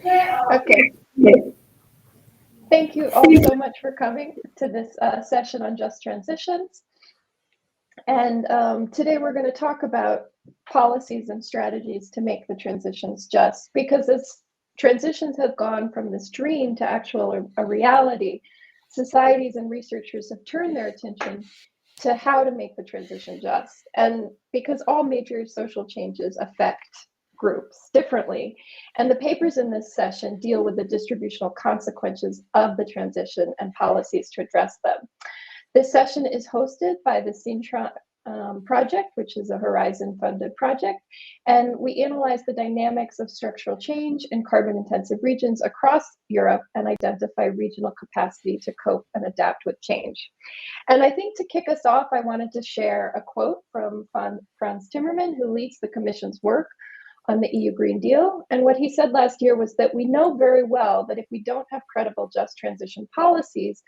Okay. Thank you all so much for coming to this session on just transitions. And today we're going to talk about policies and strategies to make the transitions just, because as transitions have gone from this dream to actual a reality, societies and researchers have turned their attention to how to make the transition just. And because all major social changes affect groups differently. And the papers in this session deal with the distributional consequences of the transition and policies to address them. This session is hosted by the ECEMP project, which is a Horizon-funded project, and we analyze the dynamics of structural change in carbon-intensive regions across Europe and identify regional capacity to cope and adapt with change. And I think to kick us off, I wanted to share a quote from Frans Timmermans, who leads the Commission's work on the EU Green Deal. And what he said last year was that we know very well that if we don't have credible just transition policies,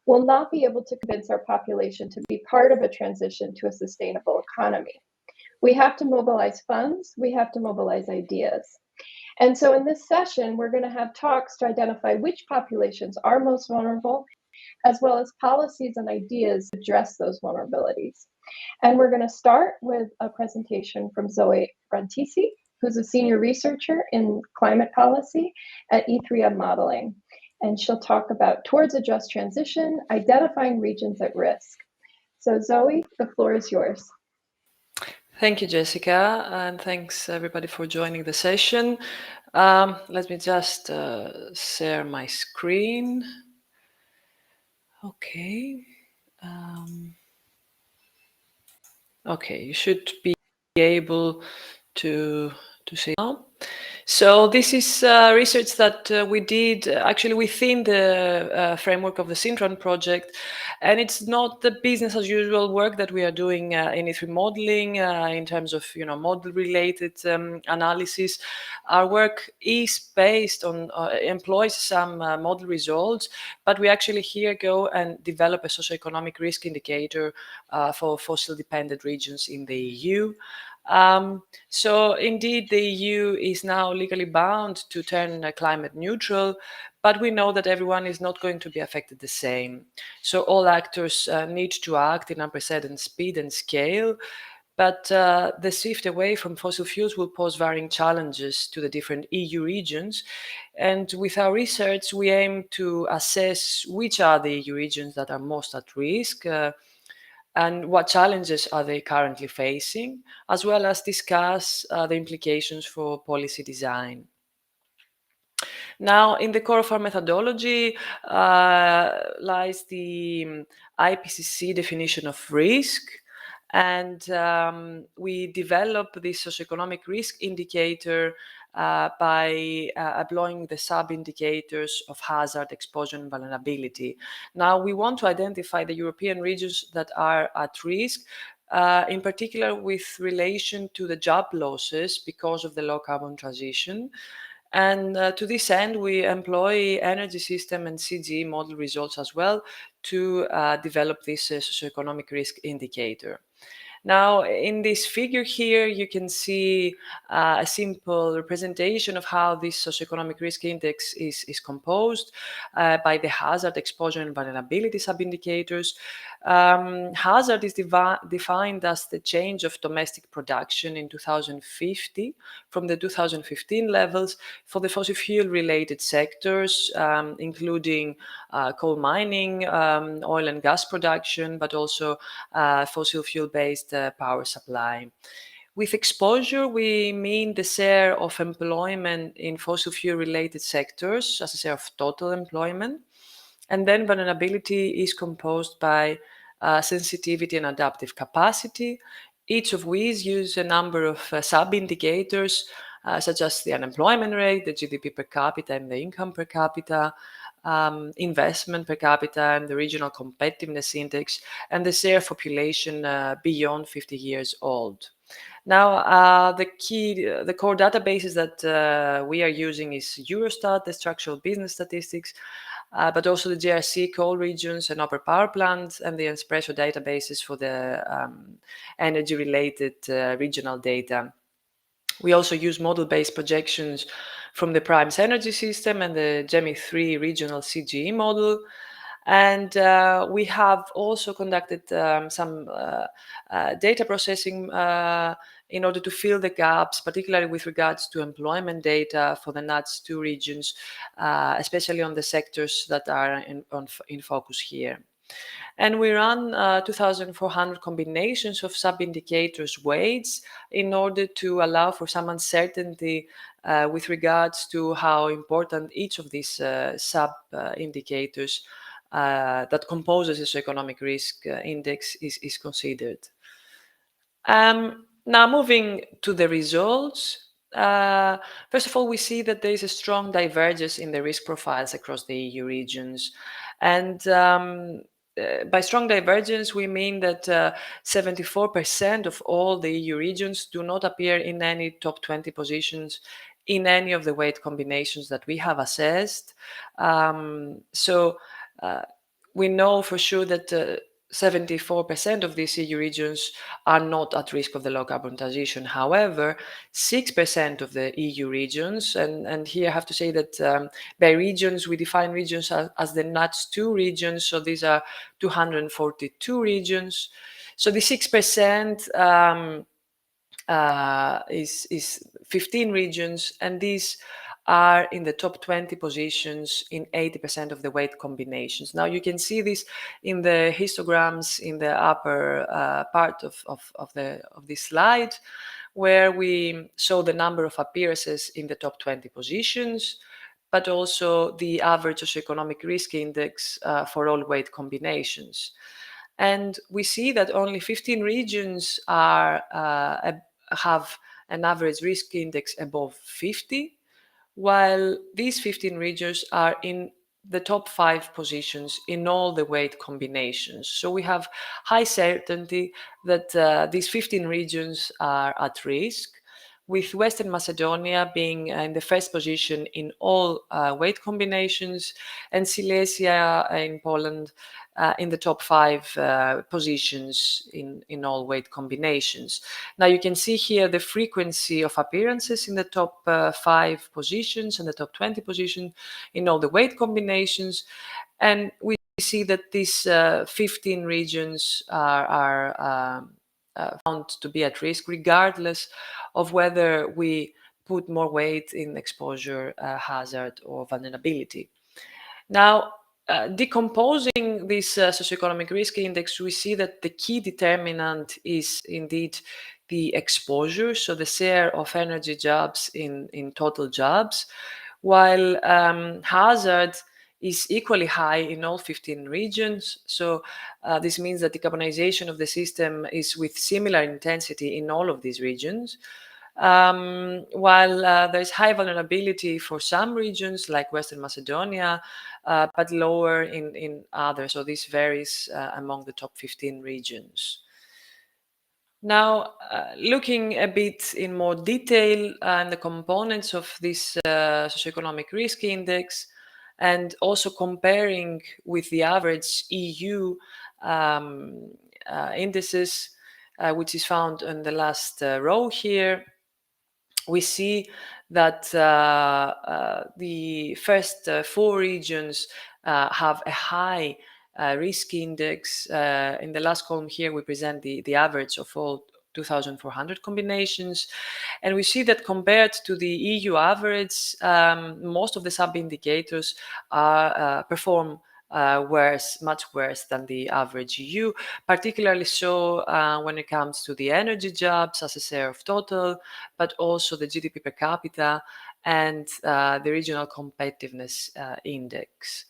we'll not be able to convince our population to be part of a transition to a sustainable economy. We have to mobilize funds, we have to mobilize ideas. And so in this session, we're going to have talks to identify which populations are most vulnerable, as well as policies and ideas to address those vulnerabilities. And we're going to start with a presentation from Zoe Brantisi, who's a senior researcher in climate policy at E3M Modeling. And she'll talk about towards a just transition, identifying regions at risk. So Zoe, the floor is yours. Thank you, Jessica, and thanks everybody for joining the session. Let me just share my screen. Okay. Okay, you should be able to see now. So this is research that we did actually within the framework of the Syntron project, and it's not the business as usual work that we are doing in E3 modeling in terms of model related analysis. Our work is based on employs some model results, but we actually here go and develop a socioeconomic risk indicator for fossil dependent regions in the EU. So indeed, the EU is now legally bound to turn climate neutral, but we know that everyone is not going to be affected the same. So all actors need to act in unprecedented speed and scale, but the shift away from fossil fuels will pose varying challenges to the different EU regions. And with our research, we aim to assess which are the EU regions that are most at risk, and what challenges are they currently facing, as well as discuss the implications for policy design. Now, in the core of our methodology lies the IPCC definition of risk, and we develop this socioeconomic risk indicator by employing the sub-indicators of hazard, exposure, and vulnerability. Now, we want to identify the European regions that are at risk, in particular with relation to the job losses because of the low carbon transition. And to this end, we employ energy system and CGE model results as well to develop this socioeconomic risk indicator. Now, in this figure here, you can see a simple representation of how this socioeconomic risk index is composed by the hazard, exposure, and vulnerability sub-indicators. Hazard is defined as the change of domestic production in 2050 from the 2015 levels for the fossil fuel-related sectors, including coal mining, oil and gas production, but also fossil fuel-based power supply. With exposure, we mean the share of employment in fossil fuel-related sectors as a share of total employment. And then vulnerability is composed by sensitivity and adaptive capacity, each of which use a number of sub-indicators such as the unemployment rate, the GDP per capita and the income per capita, investment per capita and the regional competitiveness index, and the share of population beyond 50 years old. Now, the core databases that we are using is Eurostat, the structural business statistics, but also the GRC coal regions and upper power plants, and the Espresso databases for the energy-related regional data. We also use model-based projections from the Primes energy system and the GEMI3 regional CGE model. And we have also conducted some data processing in order to fill the gaps, particularly with regards to employment data for the NUTS2 regions, especially on the sectors that are in focus here. And we run 2,400 combinations of sub-indicators weights in order to allow for some uncertainty with regards to how important each of these sub-indicators that composes the socioeconomic risk index is considered. Now moving to the results. First of all, we see that there is a strong divergence in the risk profiles across the EU regions. And by strong divergence, we mean that 74% of all the EU regions do not appear in any top 20 positions in any of the weight combinations that we have assessed. We know for sure that 74% of these EU regions are not at risk of the low carbon transition. However, 6% of the EU regions, and here I have to say that by regions, we define regions as the NUTS2 regions, so these are 242 regions. So the 6% is 15 regions, and these are in the top 20 positions in 80% of the weight combinations. Now you can see this in the histograms in the upper part of this slide, where we show the number of appearances in the top 20 positions, but also the average socioeconomic risk index for all weight combinations. And we see that only 15 regions have an average risk index above 50, while these 15 regions are in the top 5 positions in all the weight combinations. So we have high certainty that these 15 regions are at risk, with Western Macedonia being in the first position in all weight combinations, and Silesia in Poland in the top 5 positions in all weight combinations. Now you can see here the frequency of appearances in the top 5 positions and the top 20 position in all the weight combinations, and we see that these 15 regions are found to be at risk regardless of whether we put more weight in exposure, hazard, or vulnerability. Now, decomposing this socioeconomic risk index, we see that the key determinant is indeed the exposure, so the share of energy jobs in total jobs, while hazard is equally high in all 15 regions. So this means that decarbonization of the system is with similar intensity in all of these regions. While there's high vulnerability for some regions like Western Macedonia, but lower in others. So this varies among the top 15 regions. Now, looking a bit in more detail on the components of this socioeconomic risk index, and also comparing with the average EU indices, which is found in the last row here, we see that the first 4 regions have a high risk index. In the last column here, we present the average of all 2,400 combinations. And we see that compared to the EU average, most of the sub-indicators perform much worse than the average EU, particularly so when it comes to the energy jobs as a share of total, but also the GDP per capita and the regional competitiveness index.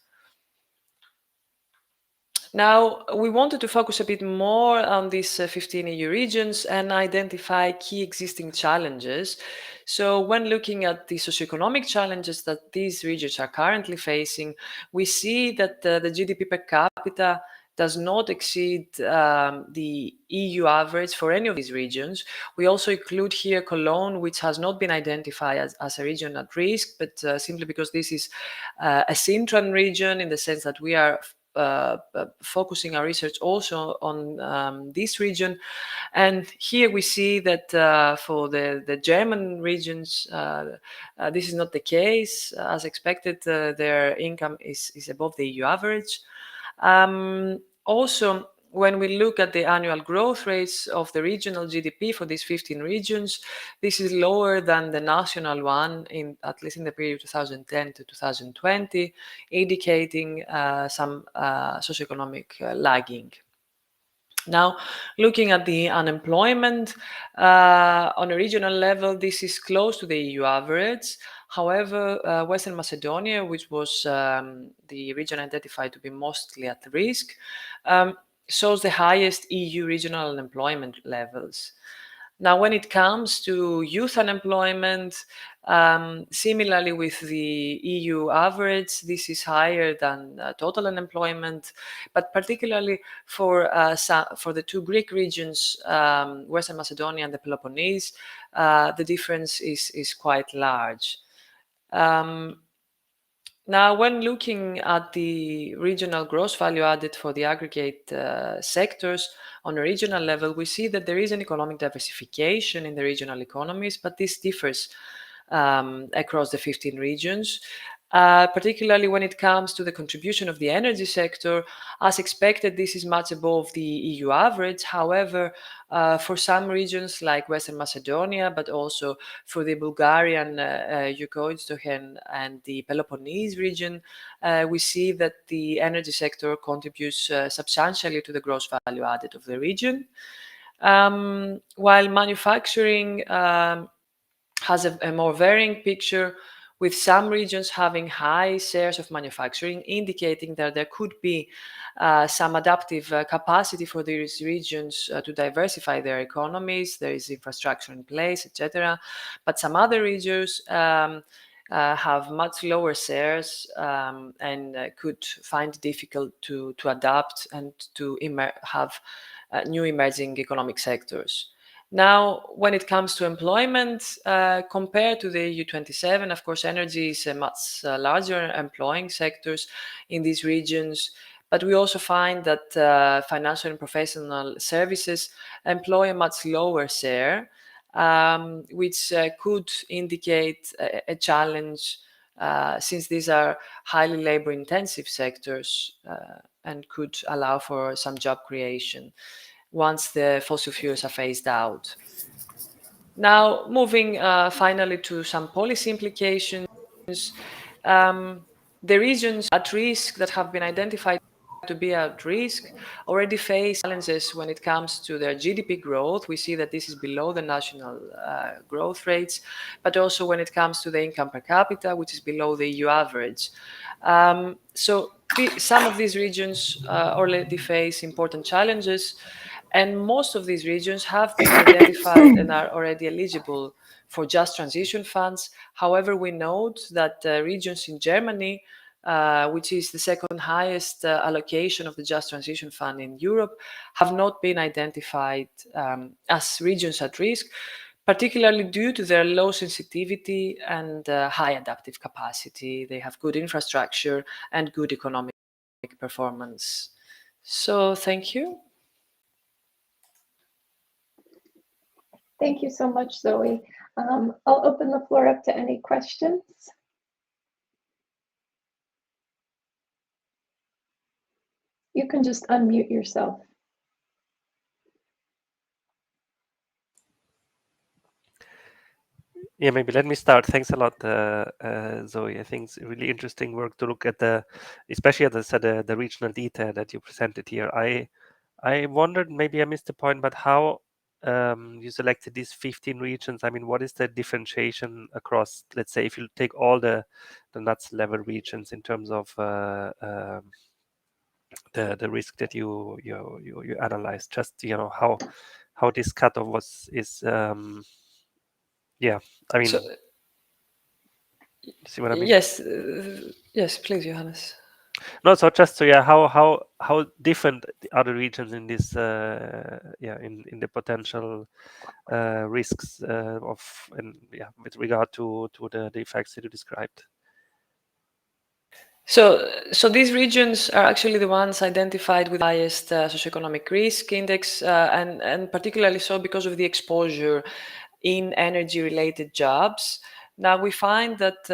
Now, we wanted to focus a bit more on these 15 EU regions and identify key existing challenges. So when looking at the socioeconomic challenges that these regions are currently facing, we see that the GDP per capita does not exceed the EU average for any of these regions. We also include here Cologne, which has not been identified as a region at risk, but simply because this is a Sintran region in the sense that we are focusing our research also on this region. And here we see that for the German regions, this is not the case. As expected, their income is above the EU average. Also, when we look at the annual growth rates of the regional GDP for these 15 regions, this is lower than the national one, at least in the period 2010 to 2020, indicating some socioeconomic lagging. Now, looking at the unemployment on a regional level, this is close to the EU average. However, Western Macedonia, which was the region identified to be mostly at risk, shows the highest EU regional unemployment levels. Now, when it comes to youth unemployment, similarly with the EU average, this is higher than total unemployment, but particularly for the two Greek regions, Western Macedonia and the Peloponnese, the difference is quite large. Now, when looking at the regional gross value added for the aggregate sectors on a regional level, we see that there is an economic diversification in the regional economies, but this differs across the 15 regions. Particularly when it comes to the contribution of the energy sector. As expected, this is much above the EU average. However, for some regions like Western Macedonia, but also for the Bulgarian Yugoslavian and the Peloponnese region, we see that the energy sector contributes substantially to the gross value added of the region. While manufacturing has a more varying picture, with some regions having high shares of manufacturing, indicating that there could be some adaptive capacity for these regions to diversify their economies. There is infrastructure in place, etc. But some other regions have much lower shares and could find it difficult to adapt and to have new emerging economic sectors. Now, when it comes to employment, compared to the EU27, of course, energy is a much larger employing sectors in these regions. But we also find that financial and professional services employ a much lower share, which could indicate a challenge since these are highly labor-intensive sectors and could allow for some job creation once the fossil fuels are phased out. Now, moving finally to some policy implications, the regions at risk that have been identified to be at risk already face challenges when it comes to their GDP growth. We see that this is below the national growth rates, but also when it comes to the income per capita, which is below the EU average. So some of these regions already face important challenges, and most of these regions have been identified and are already eligible for just transition funds. However, we note that regions in Germany, which is the second highest allocation of the Just Transition Fund in Europe, have not been identified as regions at risk, particularly due to their low sensitivity and high adaptive capacity. They have good infrastructure and good economic performance. So, thank you. Thank you so much, Zoe. I'll open the floor up to any questions. You can just unmute yourself. Yeah, maybe let me start. Thanks a lot, Zoe. I think it's really interesting work to look at especially as I said, the regional detail that you presented here. I wondered, maybe I missed the point, but how you selected these 15 regions. I mean, what is the differentiation across, let's say, if you take all the NUTS level regions in terms of the risk that you analyzed? Just how this cutoff is. Yeah, I mean, So, see what I mean? yes, yes, please, Johannes. No, so just so yeah, how different are the regions in this in the potential risks with regard to the effects that you described? So these regions are actually the ones identified with the highest socioeconomic risk index, and particularly so because of the exposure in energy-related jobs. Now we find that,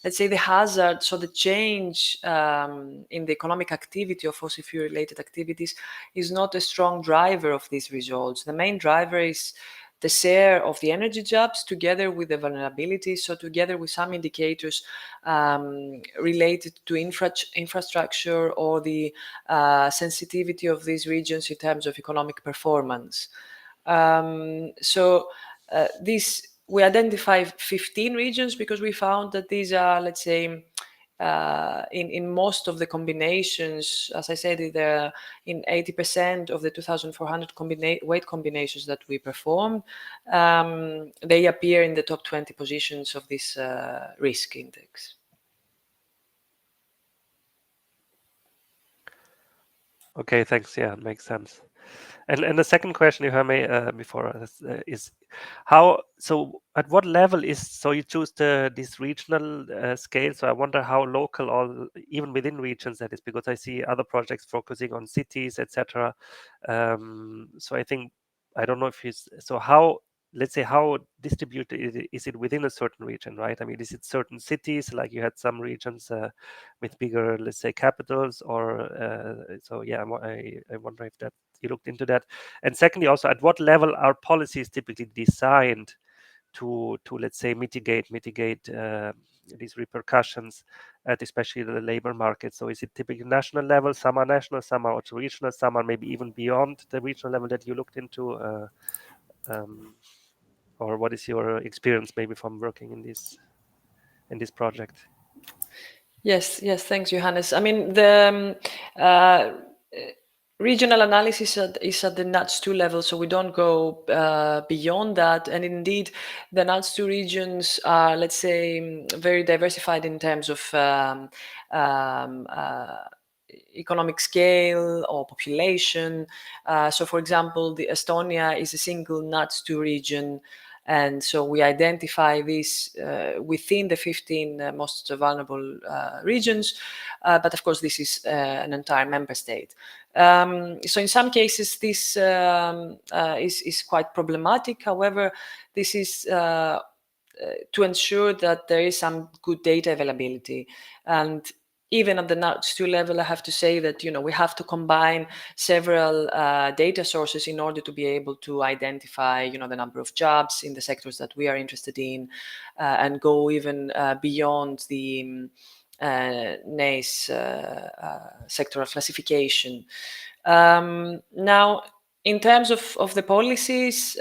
let's say, the hazard, so the change in the economic activity of fossil fuel-related activities is not a strong driver of these results. The main driver is the share of the energy jobs together with the vulnerability, so together with some indicators related to infrastructure or the sensitivity of these regions in terms of economic performance. We identify 15 regions because we found that these are, let's say, in most of the combinations, as I said, in 80% of the 2,400 weight combinations that we performed, they appear in the top 20 positions of this risk index. Okay, thanks. Yeah, makes sense. And the second question you heard me before is how, so at what level is, so you choose this regional scale, so I wonder how local or even within regions that is, because I see other projects focusing on cities, etc. So I think, I don't know if it's, so how, let's say, how distributed is it within a certain region, right? I mean, is it certain cities, like you had some regions with bigger, let's say, capitals, or so yeah, I wonder if that you looked into that. And secondly, also, at what level are policies typically designed to let's say mitigate these repercussions at especially the labor market? So is it typically national level? Some are national, some are also regional, some are maybe even beyond the regional level that you looked into, or what is your experience maybe from working in this project? Yes, thanks, Johannes. I mean, the regional analysis is at the NUTS2 level, so we don't go beyond that. And indeed, the NUTS2 regions are, let's say, very diversified in terms of economic scale or population. So, for example, the Estonia is a single NUTS2 region. And so we identify this within the 15 most vulnerable regions. But of course, this is an entire member state. So in some cases, this is quite problematic. However, this is to ensure that there is some good data availability. And even at the NUTS2 level, I have to say that, we have to combine several data sources in order to be able to identify, the number of jobs in the sectors that we are interested in, and go even beyond the NACE sectoral classification. Now, in terms of the policies,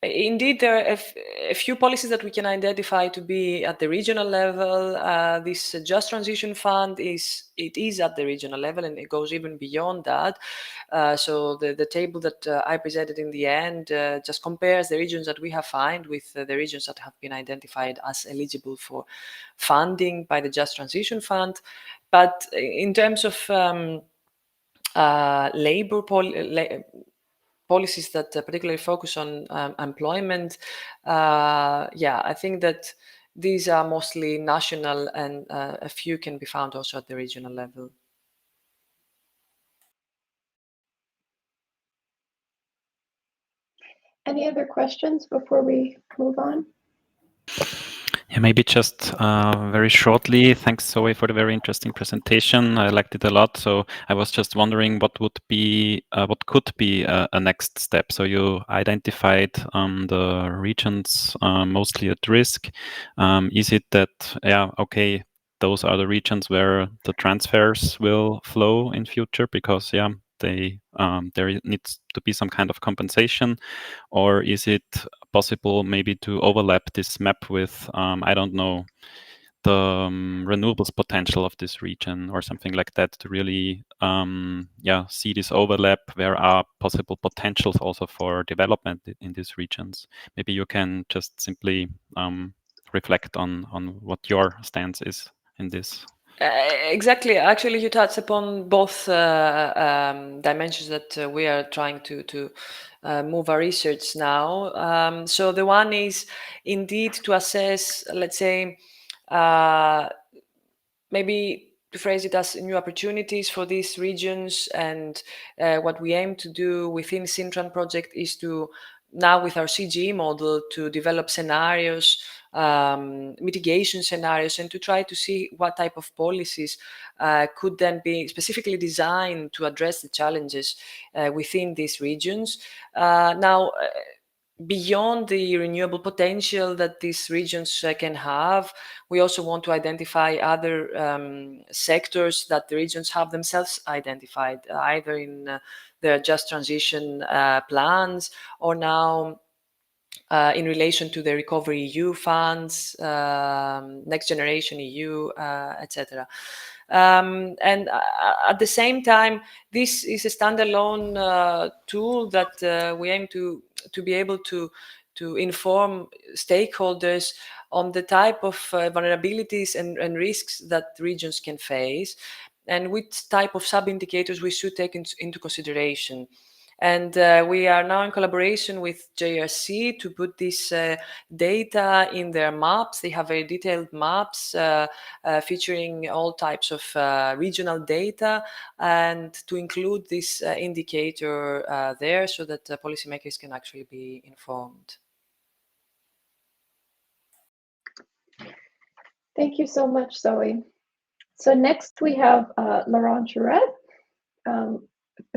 indeed, there are a few policies that we can identify to be at the regional level. This Just Transition Fund is at the regional level, and it goes even beyond that. So the table that I presented in the end just compares the regions that we have found with the regions that have been identified as eligible for funding by the Just Transition Fund. But in terms of labor policies that particularly focus on employment, I think that these are mostly national, and a few can be found also at the regional level. Any other questions before we move on? Yeah, maybe just very shortly. Thanks, Zoe, for the very interesting presentation. I liked it a lot. So I was just wondering what could be a next step. So you identified the regions mostly at risk. Is it that, okay, those are the regions where the transfers will flow in future because there needs to be some kind of compensation, or is it possible maybe to overlap this map with I don't know, the renewables potential of this region or something like that, to really see this overlap? Where are possible potentials also for development in these regions? Maybe you can just simply reflect on what your stance is in this. Exactly. Actually, you touched upon both dimensions that we are trying to move our research now. So the one is indeed to assess, let's say, maybe to phrase it as new opportunities for these regions. And what we aim to do within Sintran project is to, now with our CGE model, to develop scenarios, mitigation scenarios, and to try to see what type of policies could then be specifically designed to address the challenges within these regions. Now, beyond the renewable potential that these regions can have, we also want to identify other sectors that the regions have themselves identified, either in their just transition plans, or now in relation to the Recovery EU funds, Next Generation EU, etc. And at the same time, this is a standalone tool that we aim to be able to inform stakeholders on the type of vulnerabilities and risks that regions can face, and which type of sub-indicators we should take into consideration. And we are now in collaboration with JRC to put this data in their maps. They have very detailed maps featuring all types of regional data, and to include this indicator there so that policymakers can actually be informed. Thank you so much, Zoe. So next we have Laurent Jouret,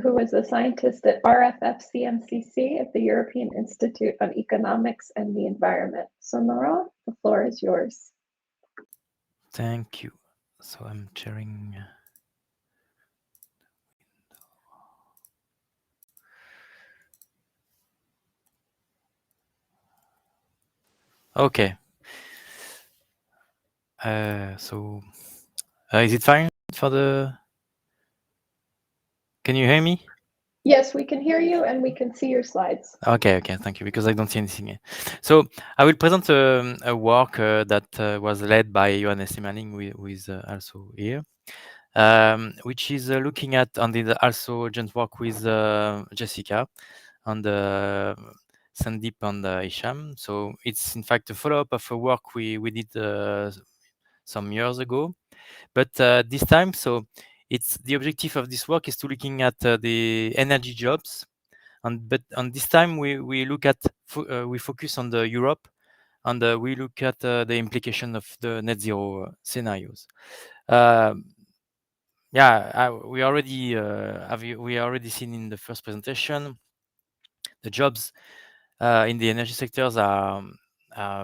who is a scientist at RFF-CMCC at the European Institute on Economics and the Environment. So Laurent, the floor is yours. Thank you. So I'm sharing. Okay. Is it fine for the? Can you hear me? Yes, we can hear you and we can see your slides. Okay, thank you, because I don't see anything. So I will present a work that was led by Johannes Simmerling, who is also here, which is looking at, and did also joint work with Jessica and Sandeep and Isham. So it's in fact a follow-up of a work we did some years ago, but this time, so it's the objective of this work is to looking at the energy jobs. But on this time we look at we focus on the Europe, and we look at the implication of the net zero scenarios. We already seen in the first presentation the jobs in the energy sectors are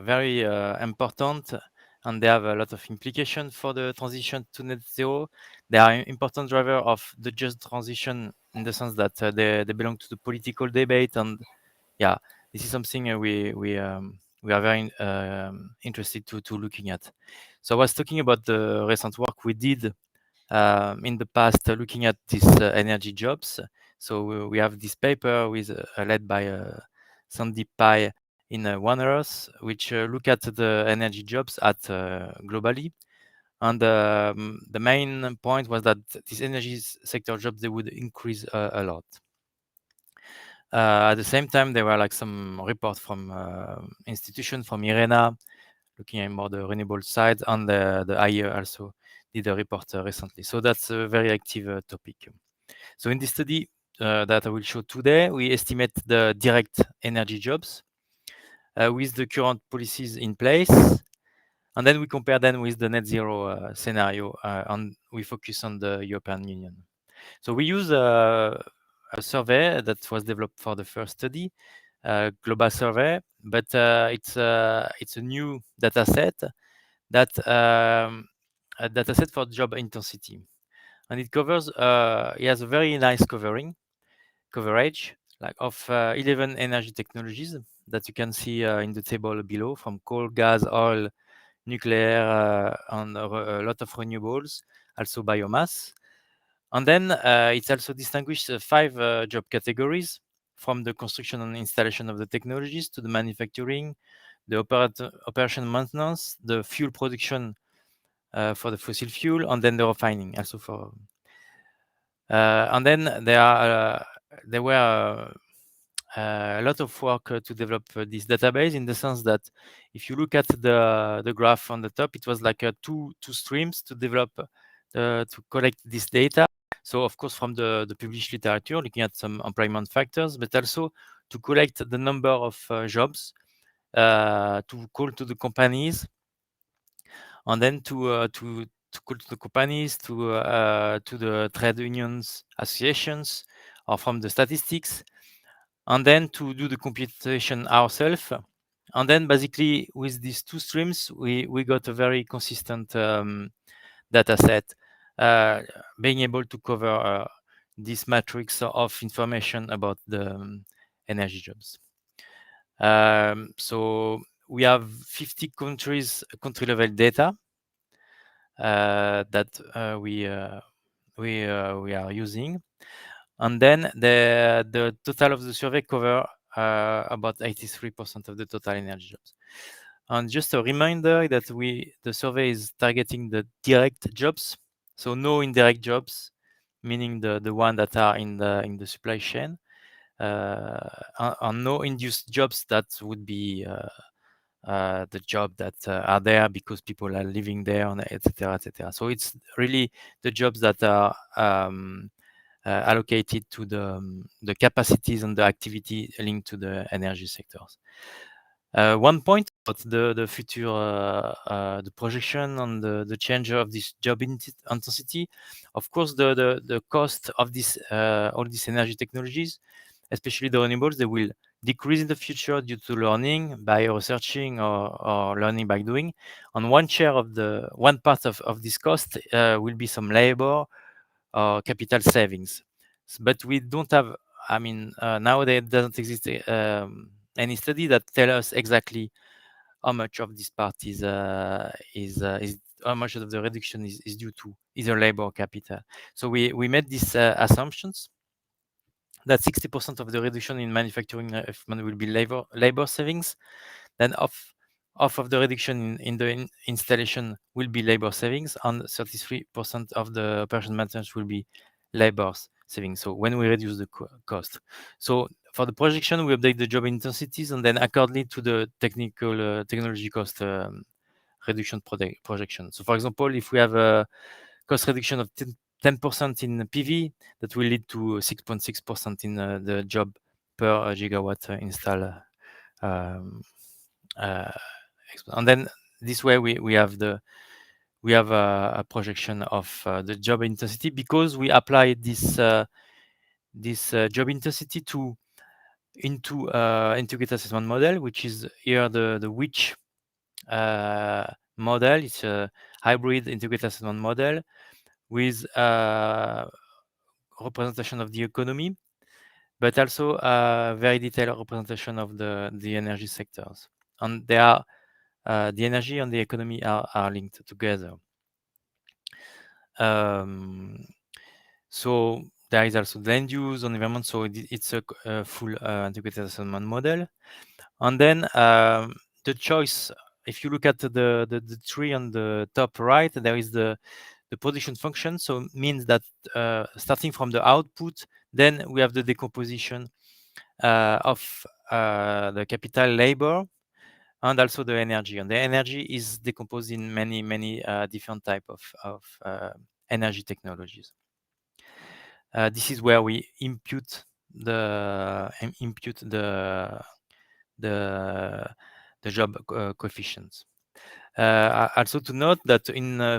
very important, and they have a lot of implications for the transition to net zero. They are an important driver of the just transition, in the sense that they belong to the political debate, and this is something we are very interested to looking at. So I was talking about the recent work we did in the past, looking at these energy jobs. So we have this paper with led by Sandeep Pai in One Earth, which look at the energy jobs at globally. And the main point was that these energy sector jobs, they would increase a lot. At the same time, there were like some reports from institutions from IRENA looking at more the renewable side, and the IEA also did a report recently. So that's a very active topic. So in this study that I will show today, we estimate the direct energy jobs with the current policies in place, and then we compare them with the net zero scenario, and we focus on the European Union. So we use a survey that was developed for the first study, global survey, but it's a new data set that a data set for job intensity, and it covers it has a very nice coverage like of 11 energy technologies that you can see in the table below, from coal, gas, oil, nuclear, and a lot of renewables, also biomass. And then it's also distinguished 5 job categories, from the construction and installation of the technologies to the manufacturing, the operation maintenance, the fuel production for the fossil fuel, and then the refining also for. And then there were a lot of work to develop this database, in the sense that if you look at the graph on the top, it was like two streams to develop to collect this data. So of course, from the published literature, looking at some employment factors, but also to collect the number of jobs, to call to the companies, and then to call to the companies, to the trade unions, associations, or from the statistics, and then to do the computation ourselves. And then basically with these two streams, we got a very consistent data set, being able to cover this matrix of information about the energy jobs. So we have 50 countries, country level data that we are using. And then the total of the survey cover about 83% of the total energy jobs. And just a reminder that the survey is targeting the direct jobs, so no indirect jobs, meaning the one that are in the supply chain, and no induced jobs that would be the job that are there because people are living there, etc., etc. So it's really the jobs that are allocated to the capacities and the activity linked to the energy sectors. One point about the future, the projection and the change of this job intensity. Of course, the cost of this all these energy technologies, especially the renewables, they will decrease in the future due to learning by researching or learning by doing. And one part of this cost will be some labor or capital savings. But we don't have, I mean, nowadays doesn't exist any study that tell us exactly how much of this part is how much of the reduction is due to either labor or capital. So we made these assumptions that 60% of the reduction in manufacturing equipment will be labor savings. Then off of the reduction in the installation will be labor savings, and 33% of the operation maintenance will be labor savings. So when we reduce the cost. So for the projection, we update the job intensities, and then accordingly to the technology cost reduction projection. So for example, if we have a cost reduction of 10% in PV, that will lead to 6.6% in the job per gigawatt install. And then this way we have a projection of the job intensity, because we apply this job intensity into integrated assessment model, which is here the which model. It's a hybrid integrated assessment model with representation of the economy, but also a very detailed representation of the energy sectors. And they are the energy and the economy are linked together. So there is also the land use and environment. So it's a full integrated assessment model. And then the choice, if you look at the tree on the top right, there is the production function. So it means that starting from the output, then we have the decomposition of the capital labor and also the energy. And the energy is decomposed in many different type of energy technologies. This is where we impute the job coefficients. Also to note that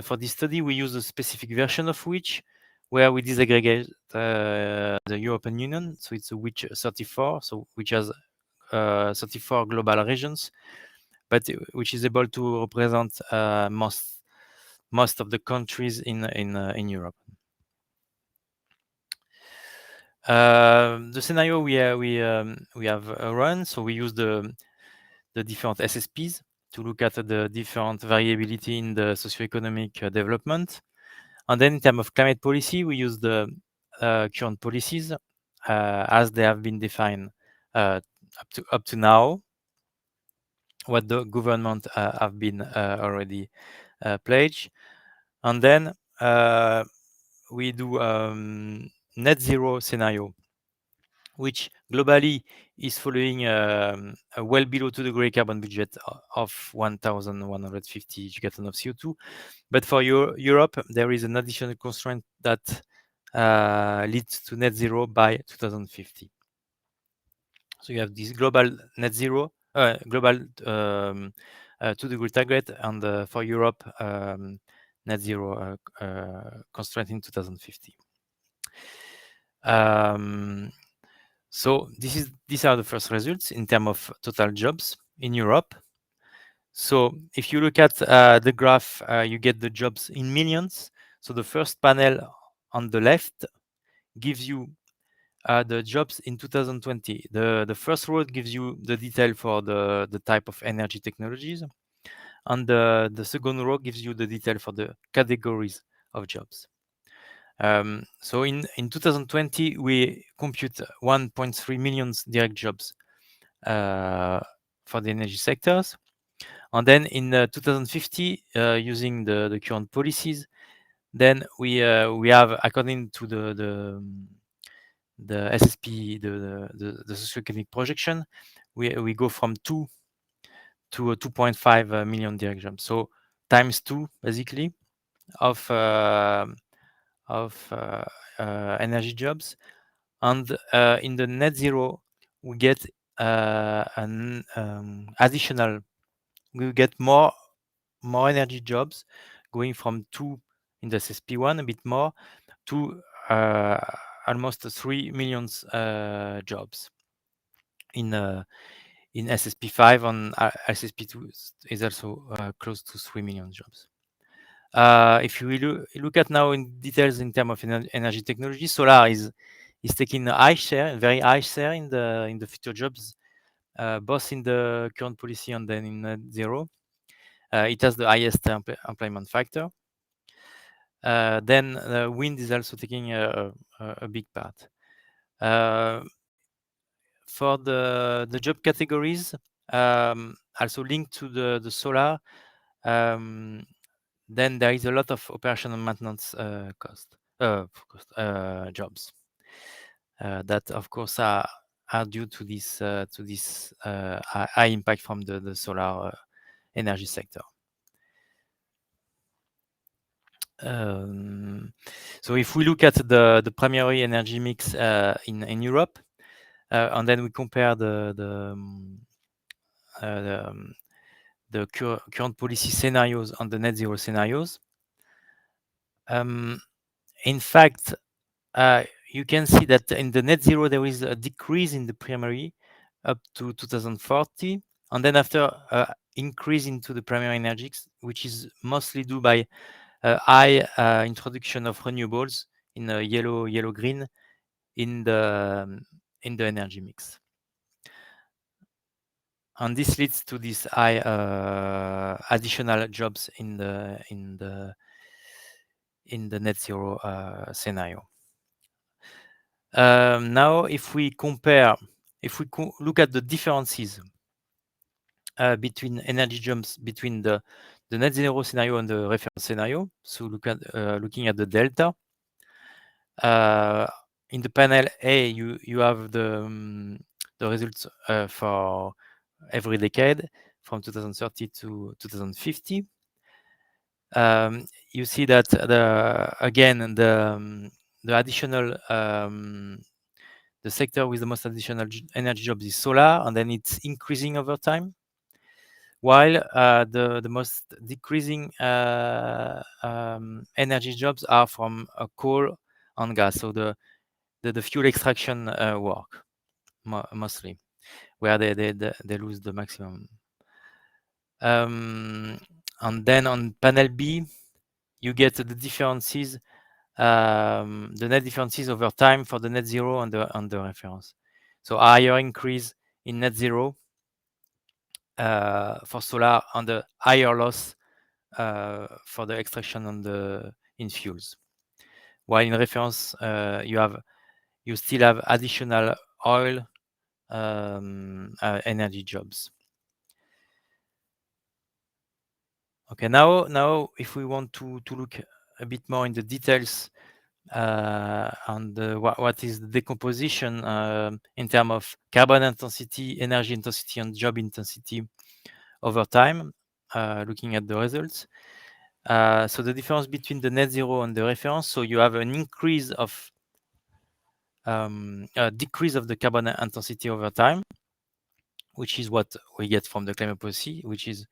for this study we use a specific version of which, where we disaggregate the European Union. So it's a which 34, so which has 34 global regions, but which is able to represent most of the countries in Europe. The scenario we have run, so we use the different SSPs to look at the different variability in the socioeconomic development. And then in terms of climate policy, we use the current policies as they have been defined up to now, what the government have been already pledged. And then we do net zero scenario which globally is following a well below 2-degree carbon budget of 1,150 gigaton of CO2. But for Europe, there is an additional constraint that leads to net zero by 2050. So you have this global net zero, global 2-degree target, and for Europe, net zero constraint in 2050. So these are the first results in terms of total jobs in Europe. So if you look at the graph, you get the jobs in millions. So the first panel on the left gives you the jobs in 2020. The first row gives you the detail for the type of energy technologies, and the second row gives you the detail for the categories of jobs. So in 2020, we compute 1.3 million direct jobs for the energy sectors. And then in 2050, using the current policies, then we have, according to the SSP, the socioeconomic projection, we go from 2 to 2.5 million direct jobs. So times 2, basically, of energy jobs. And in the net zero, we get an additional, we get more energy jobs, going from 2 in the SSP1, a bit more, to almost 3 million jobs in SSP5, and SSP2 is also close to 3 million jobs. If we look at now in details in terms of energy technology, solar is taking a high share, very high share in the future jobs, both in the current policy and then in net zero. It has the highest employment factor. Then wind is also taking a big part. For the job categories, also linked to the solar, then there is a lot of operational maintenance jobs that, of course, are due to this high impact from the solar energy sector. So if we look at the primary energy mix in Europe, and then we compare the current policy scenarios and the net zero scenarios, in fact, you can see that in the net zero there is a decrease in the primary up to 2040, and then after increase into the primary energies, which is mostly due by high introduction of renewables in yellow green in the energy mix, and this leads to this high additional jobs in the net zero scenario. Now, if we look at the differences between energy jobs between the net zero scenario and the reference scenario, so looking at the delta. In the panel A, you have the results for every decade from 2030 to 2050. You see that the additional the sector with the most additional energy jobs is solar, and then it's increasing over time, while the most decreasing energy jobs are from coal and gas, so the fuel extraction work mostly, where they lose the maximum. And then on panel B, you get the differences, the net differences over time for the net zero and the reference. So higher increase in net zero for solar, and the higher loss for the extraction in fuels. While in reference, you still have additional oil energy jobs. Okay, now if we want to look a bit more in the details and what is the decomposition in terms of carbon intensity, energy intensity, and job intensity over time, looking at the results. So the difference between the net zero and the reference, so you have an increase of a decrease of the carbon intensity over time, which is what we get from the climate policy, which is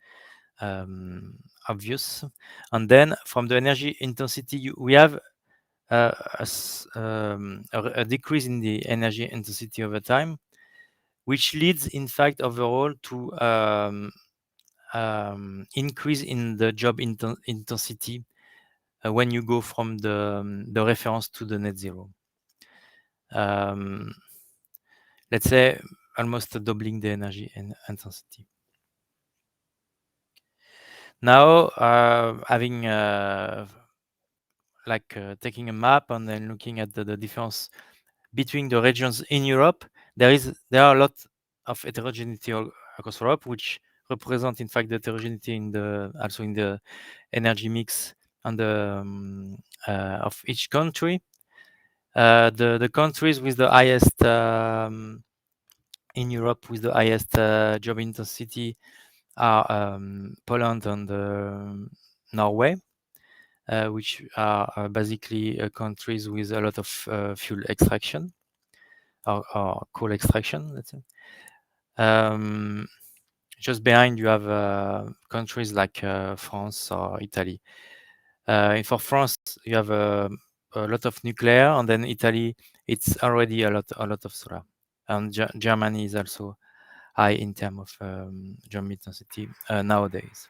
obvious. And then from the energy intensity, we have a decrease in the energy intensity over time, which leads, in fact, overall to increase in the job intensity when you go from the reference to the net zero. Let's say almost doubling the energy intensity. Now, having taking a map and then looking at the difference between the regions in Europe, there are a lot of heterogeneity across Europe, which represent, in fact, the heterogeneity also in the energy mix and of each country. The countries with the highest in Europe with the highest job intensity are Poland and Norway, which are basically countries with a lot of fuel extraction or coal extraction, let's say. Just behind, you have countries like France or Italy. For France, you have a lot of nuclear, and then Italy, it's already a lot of solar. And Germany is also high in terms of job intensity nowadays.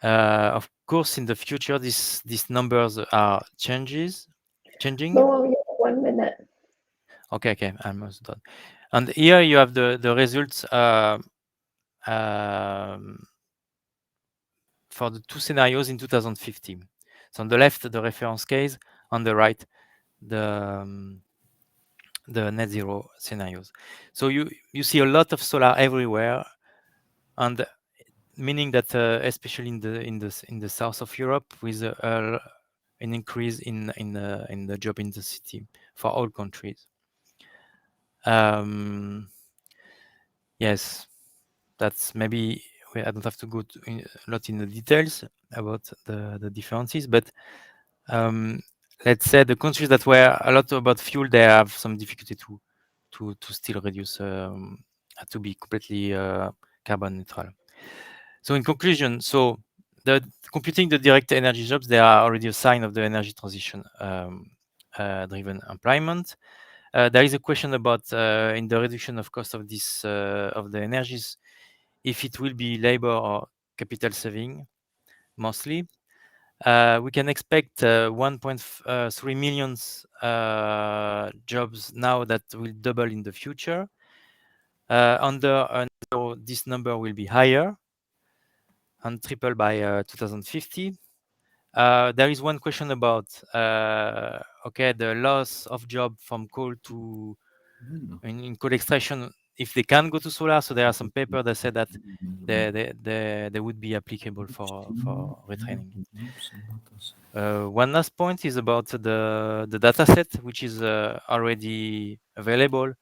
Of course, in the future, these numbers are changing. No, we have 1 minute. Okay, almost done. And here you have the results for the two scenarios in 2050. So on the left, the reference case, on the right, the net zero scenarios. So you see a lot of solar everywhere, and meaning that especially in the south of Europe, with an increase in the job intensity for all countries. Yes, that's maybe I don't have to go a lot in the details about the differences, but let's say the countries that were a lot about fuel, they have some difficulty to still reduce to be completely carbon neutral. So in conclusion, so computing the direct energy jobs, they are already a sign of the energy transition driven employment. There is a question about in the reduction of cost of this of the energies, if it will be labor or capital saving mostly. We can expect 1.3 million jobs now that will double in the future. So this number will be higher and triple by 2050. There is one question about the loss of job from coal to in coal extraction, if they can go to solar. So there are some papers that say that they would be applicable for retraining. One last point is about the data set, which is already available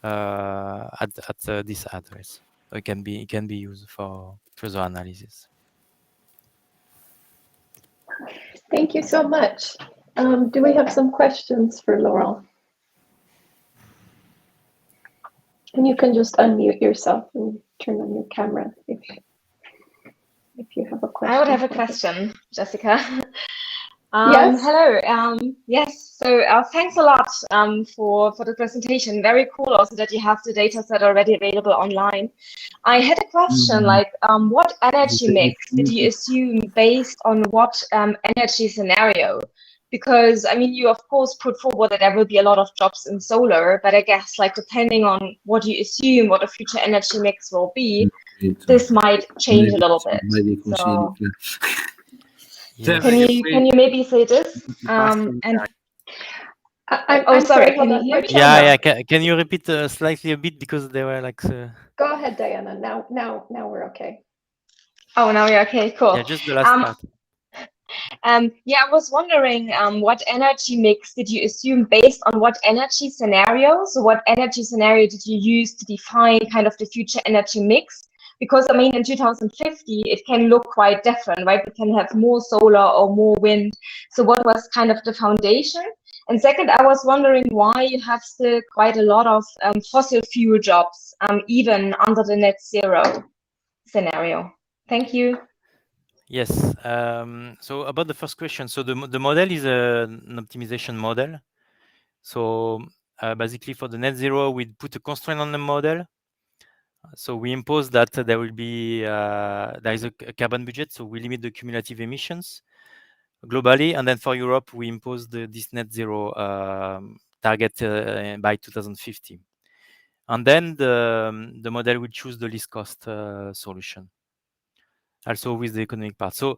at this address. So it can be used for further analysis. Thank you so much. Do we have some questions for Laurent? And you can just unmute yourself and turn on your camera if you have a question. I would have a question, Jessica. Yes. Hello. Yes. So thanks a lot for the presentation. Very cool also that you have the data set already available online. I had a question like what energy mix did you assume based on what energy scenario? Because I mean, you of course put forward that there will be a lot of jobs in solar, but I guess like depending on what you assume what a future energy mix will be, this might change a little bit. So Yes. can you maybe say this? And I'm sorry, hold can you on. hear me? Yeah. Can you repeat slightly a bit, because they were like. Go ahead, Diana. Now we're okay. Oh, now we're okay. Cool. Yeah, just the last part. Yeah, I was wondering what energy mix did you assume based on what energy scenario? So what energy scenario did you use to define kind of the future energy mix? Because, I mean, in 2050, it can look quite different, right? We can have more solar or more wind. So what was kind of the foundation? And second, I was wondering why you have still quite a lot of fossil fuel jobs, even under the net zero scenario. Thank you. Yes. So about the first question, so the model is an optimization model. So basically for the net zero, we put a constraint on the model. So we impose that there will be there is a carbon budget, so we limit the cumulative emissions globally, and then for Europe we impose this net zero target by 2050, and then the model will choose the least cost solution, also with the economic part. So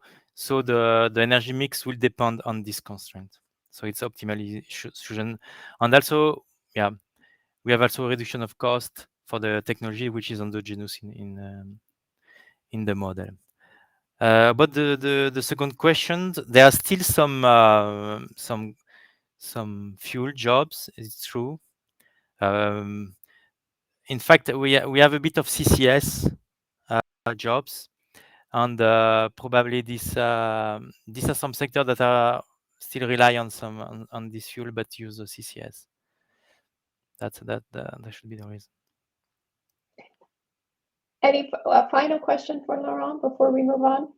the energy mix will depend on this constraint. So it's optimization, and also we have also a reduction of cost for the technology which is endogenous in the model. But the second question, there are still some fuel jobs. It's true. In fact, we have a bit of CCS jobs, and probably these are some sectors that are still rely on on this fuel but use the CCS. That should be the reason. Any final question for Laurent before we move on?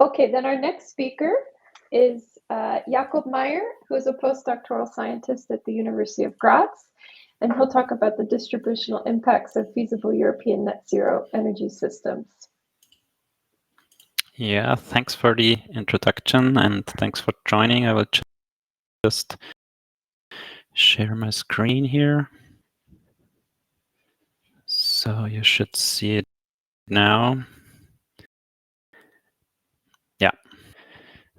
Okay, then our next speaker is Jakob Meyer, who is a postdoctoral scientist at the University of Graz, and he'll talk about the distributional impacts of feasible European net zero energy systems. Yeah, thanks for the introduction and thanks for joining. I will just share my screen here. So you should see it now. Yeah.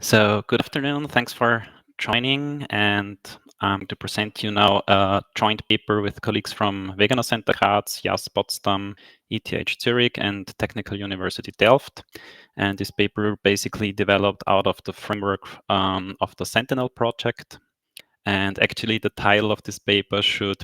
So good afternoon. Thanks for joining, and I'm to present you now a joint paper with colleagues from Wegener Center Graz, JAS Potsdam, ETH Zurich, and Technical University Delft. And this paper basically developed out of the framework of the Sentinel project. And actually, the title of this paper should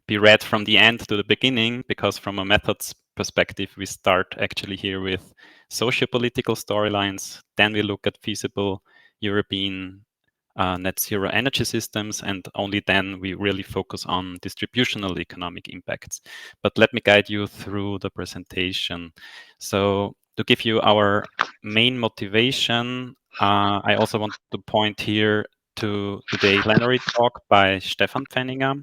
be read from the end to the beginning, because from a methods perspective, we start actually here with socio-political storylines, then we look at feasible European net zero energy systems, and only then we really focus on distributional economic impacts. But let me guide you through the presentation. So to give you our main motivation, I also want to point here to today's plenary talk by Stefan Pfenninger,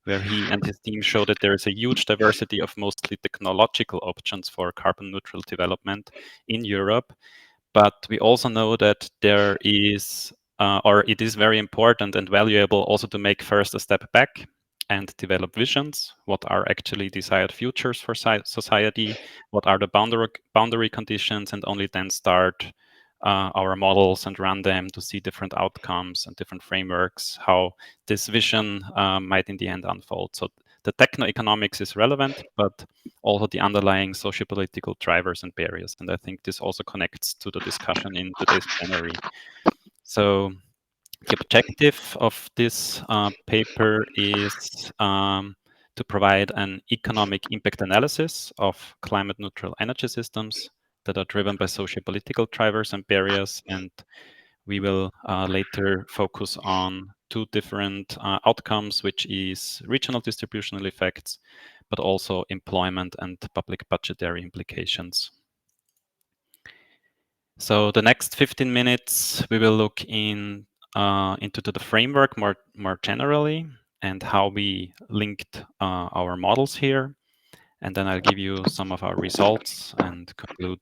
where he and his team show that there is a huge diversity of mostly technological options for carbon neutral development in Europe. But we also know that there is, or it is very important and valuable also to make first a step back and develop visions. What are actually desired futures for society? What are the boundary conditions? And only then start our models and run them to see different outcomes and different frameworks, how this vision might in the end unfold. So the techno-economics is relevant, but also the underlying socio-political drivers and barriers. And I think this also connects to the discussion in today's plenary. So the objective of this paper is to provide an economic impact analysis of climate neutral energy systems that are driven by socio-political drivers and barriers. And we will later focus on two different outcomes, which is regional distributional effects, but also employment and public budgetary implications. So the next 15 minutes, we will look into the framework more generally and how we linked our models here. And then I'll give you some of our results and conclude.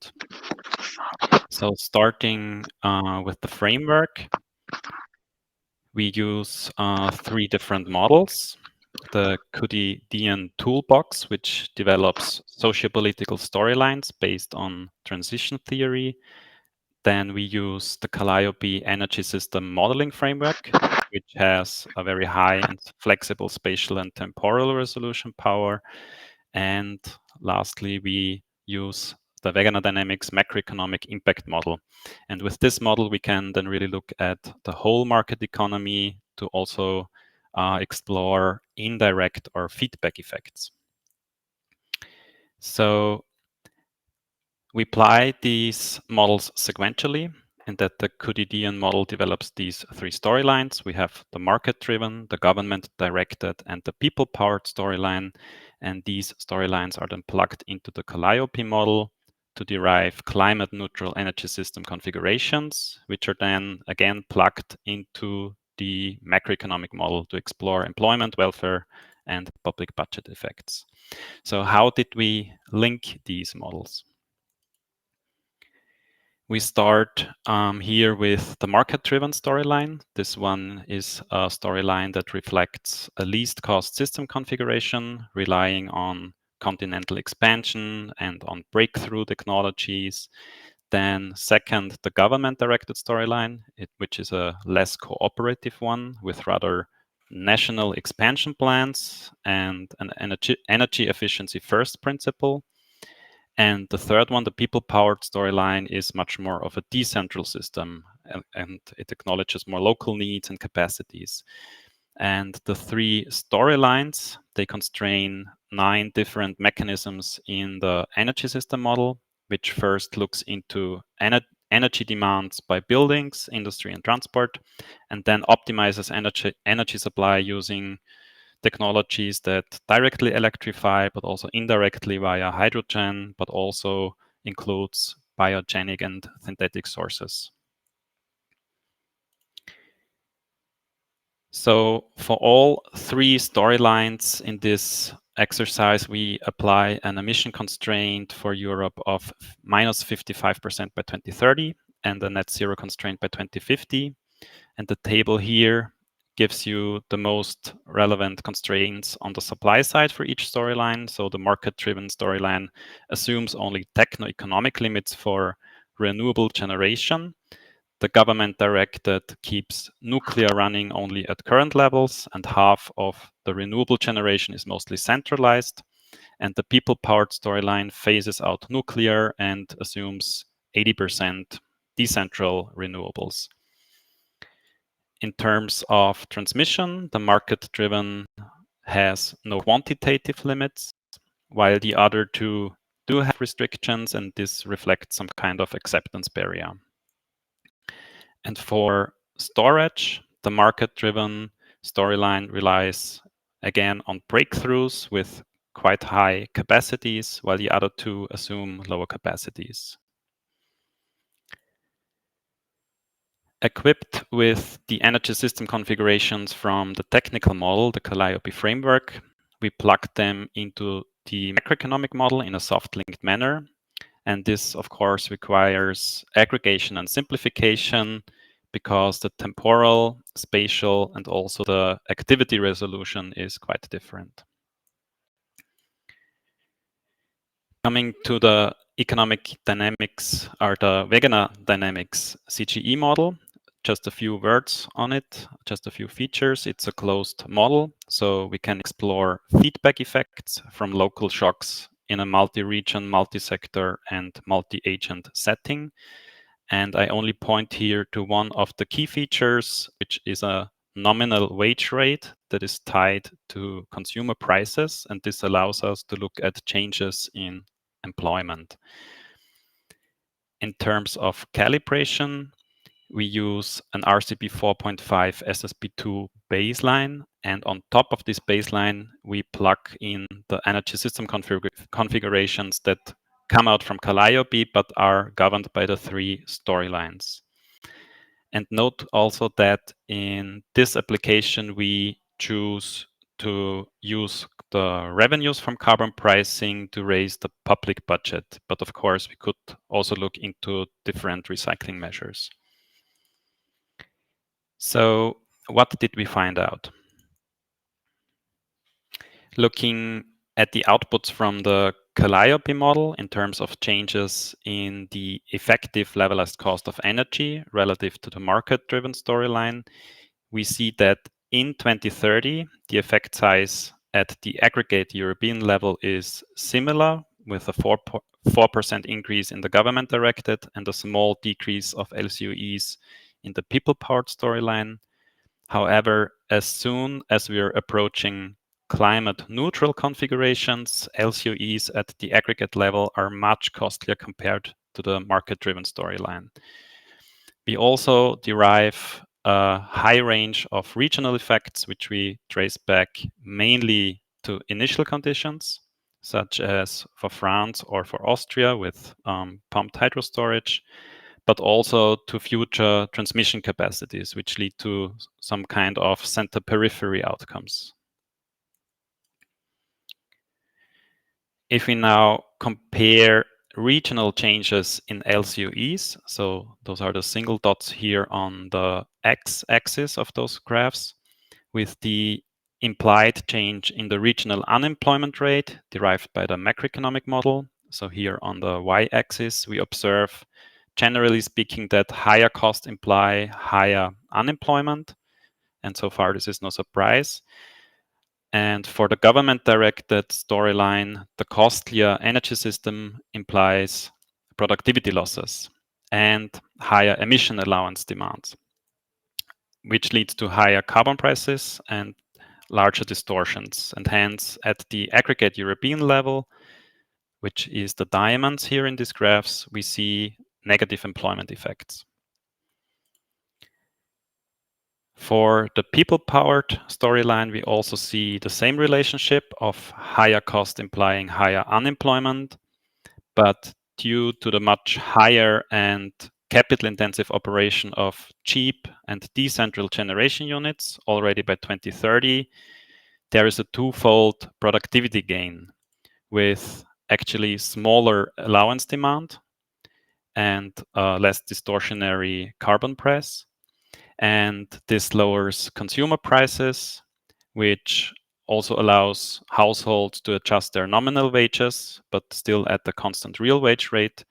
So starting with the framework, we use three different models. The Cudidian toolbox, which develops socio-political storylines based on transition theory. Then we use the Calliope energy system modeling framework, which has a very high and flexible spatial and temporal resolution power. And lastly, we use the Wegener Dynamics macroeconomic impact model. And with this model, we can then really look at the whole market economy to also explore indirect or feedback effects. So we apply these models sequentially, in that the Quotidian model develops these three storylines. We have the market-driven, the government-directed, and the people-powered storyline. And these storylines are then plugged into the Calliope model to derive climate-neutral energy system configurations, which are then again plugged into the macroeconomic model to explore employment, welfare, and public budget effects. So how did we link these models? We start here with the market-driven storyline. This one is a storyline that reflects a least cost system configuration, relying on continental expansion and on breakthrough technologies. Then second, the government-directed storyline, which is a less cooperative one with rather national expansion plans and an energy efficiency first principle. And the third one, the people-powered storyline, is much more of a decentral system, and it acknowledges more local needs and capacities. And the three storylines, they constrain 9 different mechanisms in the energy system model, which first looks into energy demands by buildings, industry, and transport, and then optimizes energy supply using technologies that directly electrify, but also indirectly via hydrogen, but also includes biogenic and synthetic sources. So for all 3 storylines in this exercise, we apply an emission constraint for Europe of minus 55% by 2030 and a net zero constraint by 2050. And the table here gives you the most relevant constraints on the supply side for each storyline. So the market-driven storyline assumes only techno-economic limits for renewable generation. The government-directed keeps nuclear running only at current levels, and half of the renewable generation is mostly centralized. And the people-powered storyline phases out nuclear and assumes 80% decentral renewables. In terms of transmission, the market-driven has no quantitative limits, while the other 2 do have restrictions, and this reflects some kind of acceptance barrier. And for storage, the market-driven storyline relies again on breakthroughs with quite high capacities, while the other 2 assume lower capacities. Equipped with the energy system configurations from the technical model, the Calliope framework, we plug them into the macroeconomic model in a soft-linked manner. And this, of course, requires aggregation and simplification because the temporal, spatial, and also the activity resolution is quite different. Coming to the economic dynamics or the Wegener Dynamics CGE model, just a few words on it, just a few features. It's a closed model, so we can explore feedback effects from local shocks in a multi-region, multi-sector, and multi-agent setting. And I only point here to one of the key features, which is a nominal wage rate that is tied to consumer prices. And this allows us to look at changes in employment. In terms of calibration, we use an RCP 4.5 SSP2 baseline, and on top of this baseline, we plug in the energy system configurations that come out from Calliope, but are governed by the 3 storylines. And note also that in this application, we choose to use the revenues from carbon pricing to raise the public budget. But of course, we could also look into different recycling measures. So what did we find out? Looking at the outputs from the Calliope model in terms of changes in the effective levelized cost of energy relative to the market-driven storyline, we see that in 2030, the effect size at the aggregate European level is similar, with a 4% increase in the government-directed and a small decrease of LCOEs in the people-powered storyline. However, as soon as we are approaching climate-neutral configurations, LCOEs at the aggregate level are much costlier compared to the market-driven storyline. We also derive a high range of regional effects, which we trace back mainly to initial conditions, such as for France or for Austria with pumped hydro storage, but also to future transmission capacities, which lead to some kind of center periphery outcomes. If we now compare regional changes in LCOEs, so those are the single dots here on the x-axis of those graphs, with the implied change in the regional unemployment rate derived by the macroeconomic model. So here on the y-axis, we observe, generally speaking, that higher costs imply higher unemployment. And so far, this is no surprise. And for the government-directed storyline, the costlier energy system implies productivity losses and higher emission allowance demands, which leads to higher carbon prices and larger distortions. And hence, at the aggregate European level, which is the diamonds here in these graphs, we see negative employment effects. For the people-powered storyline, we also see the same relationship of higher cost implying higher unemployment, but due to the much higher and capital-intensive operation of cheap and decentral generation units already by 2030, there is a twofold productivity gain with actually smaller allowance demand and less distortionary carbon price. And this lowers consumer prices, which also allows households to adjust their nominal wages, but still at the constant real wage rate.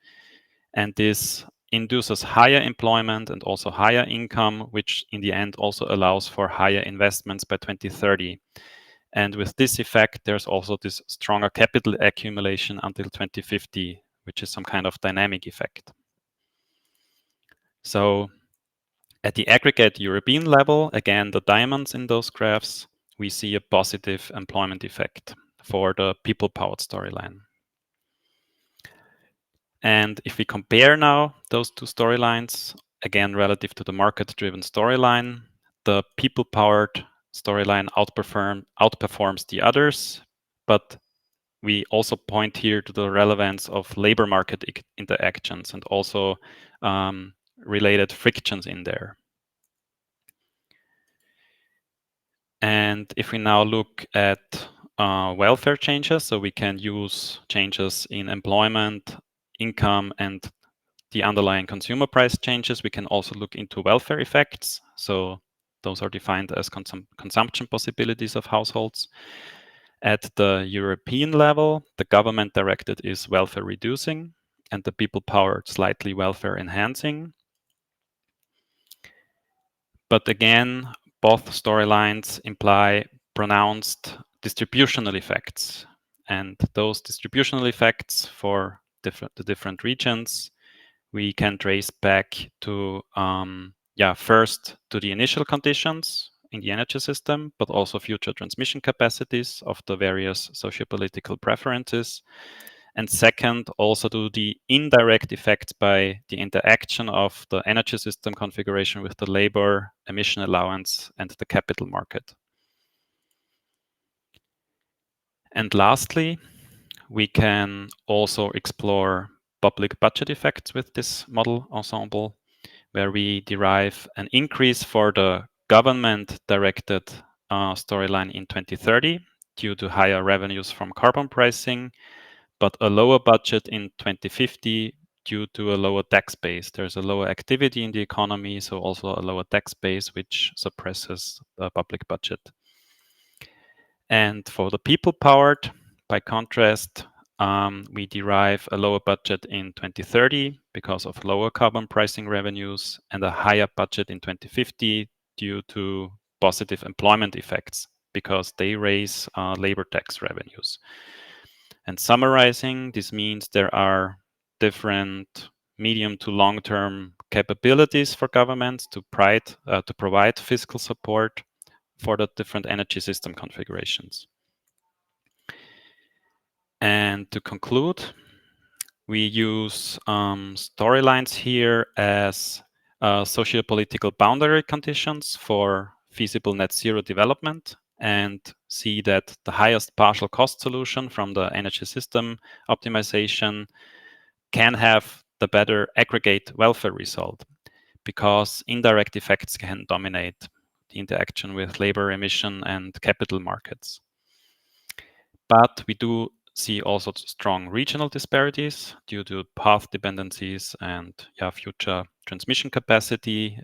And this induces higher employment and also higher income, which in the end also allows for higher investments by 2030. And with this effect, there's also this stronger capital accumulation until 2050, which is some kind of dynamic effect. So at the aggregate European level, again, the diamonds in those graphs, we see a positive employment effect for the people-powered storyline. And if we compare now those two storylines, again, relative to the market-driven storyline, the people-powered storyline outperforms the others, but we also point here to the relevance of labor market interactions and also related frictions in there. And if we now look at welfare changes, so we can use changes in employment, income, and the underlying consumer price changes, we can also look into welfare effects. So those are defined as consumption possibilities of households. At the European level, the government directed is welfare reducing and the people powered slightly welfare enhancing. But again, both storylines imply pronounced distributional effects. And those distributional effects for the different regions, we can trace back to, first to the initial conditions in the energy system, but also future transmission capacities of the various sociopolitical preferences. And second, also to the indirect effects by the interaction of the energy system configuration with the labor, emission allowance, and the capital market. And lastly, we can also explore public budget effects with this model ensemble, where we derive an increase for the government-directed storyline in 2030 due to higher revenues from carbon pricing, but a lower budget in 2050 due to a lower tax base. There's a lower activity in the economy, so also a lower tax base, which suppresses the public budget. And for the people-powered, by contrast, we derive a lower budget in 2030 because of lower carbon pricing revenues and a higher budget in 2050 due to positive employment effects because they raise labor tax revenues. And summarizing, this means there are different medium to long-term capabilities for governments to provide fiscal support for the different energy system configurations. And to conclude, we use storylines here as socio-political boundary conditions for feasible net zero development, and see that the highest partial cost solution from the energy system optimization can have the better aggregate welfare result, because indirect effects can dominate the interaction with labor, emission, and capital markets. But we do see also strong regional disparities due to path dependencies and future transmission capacity,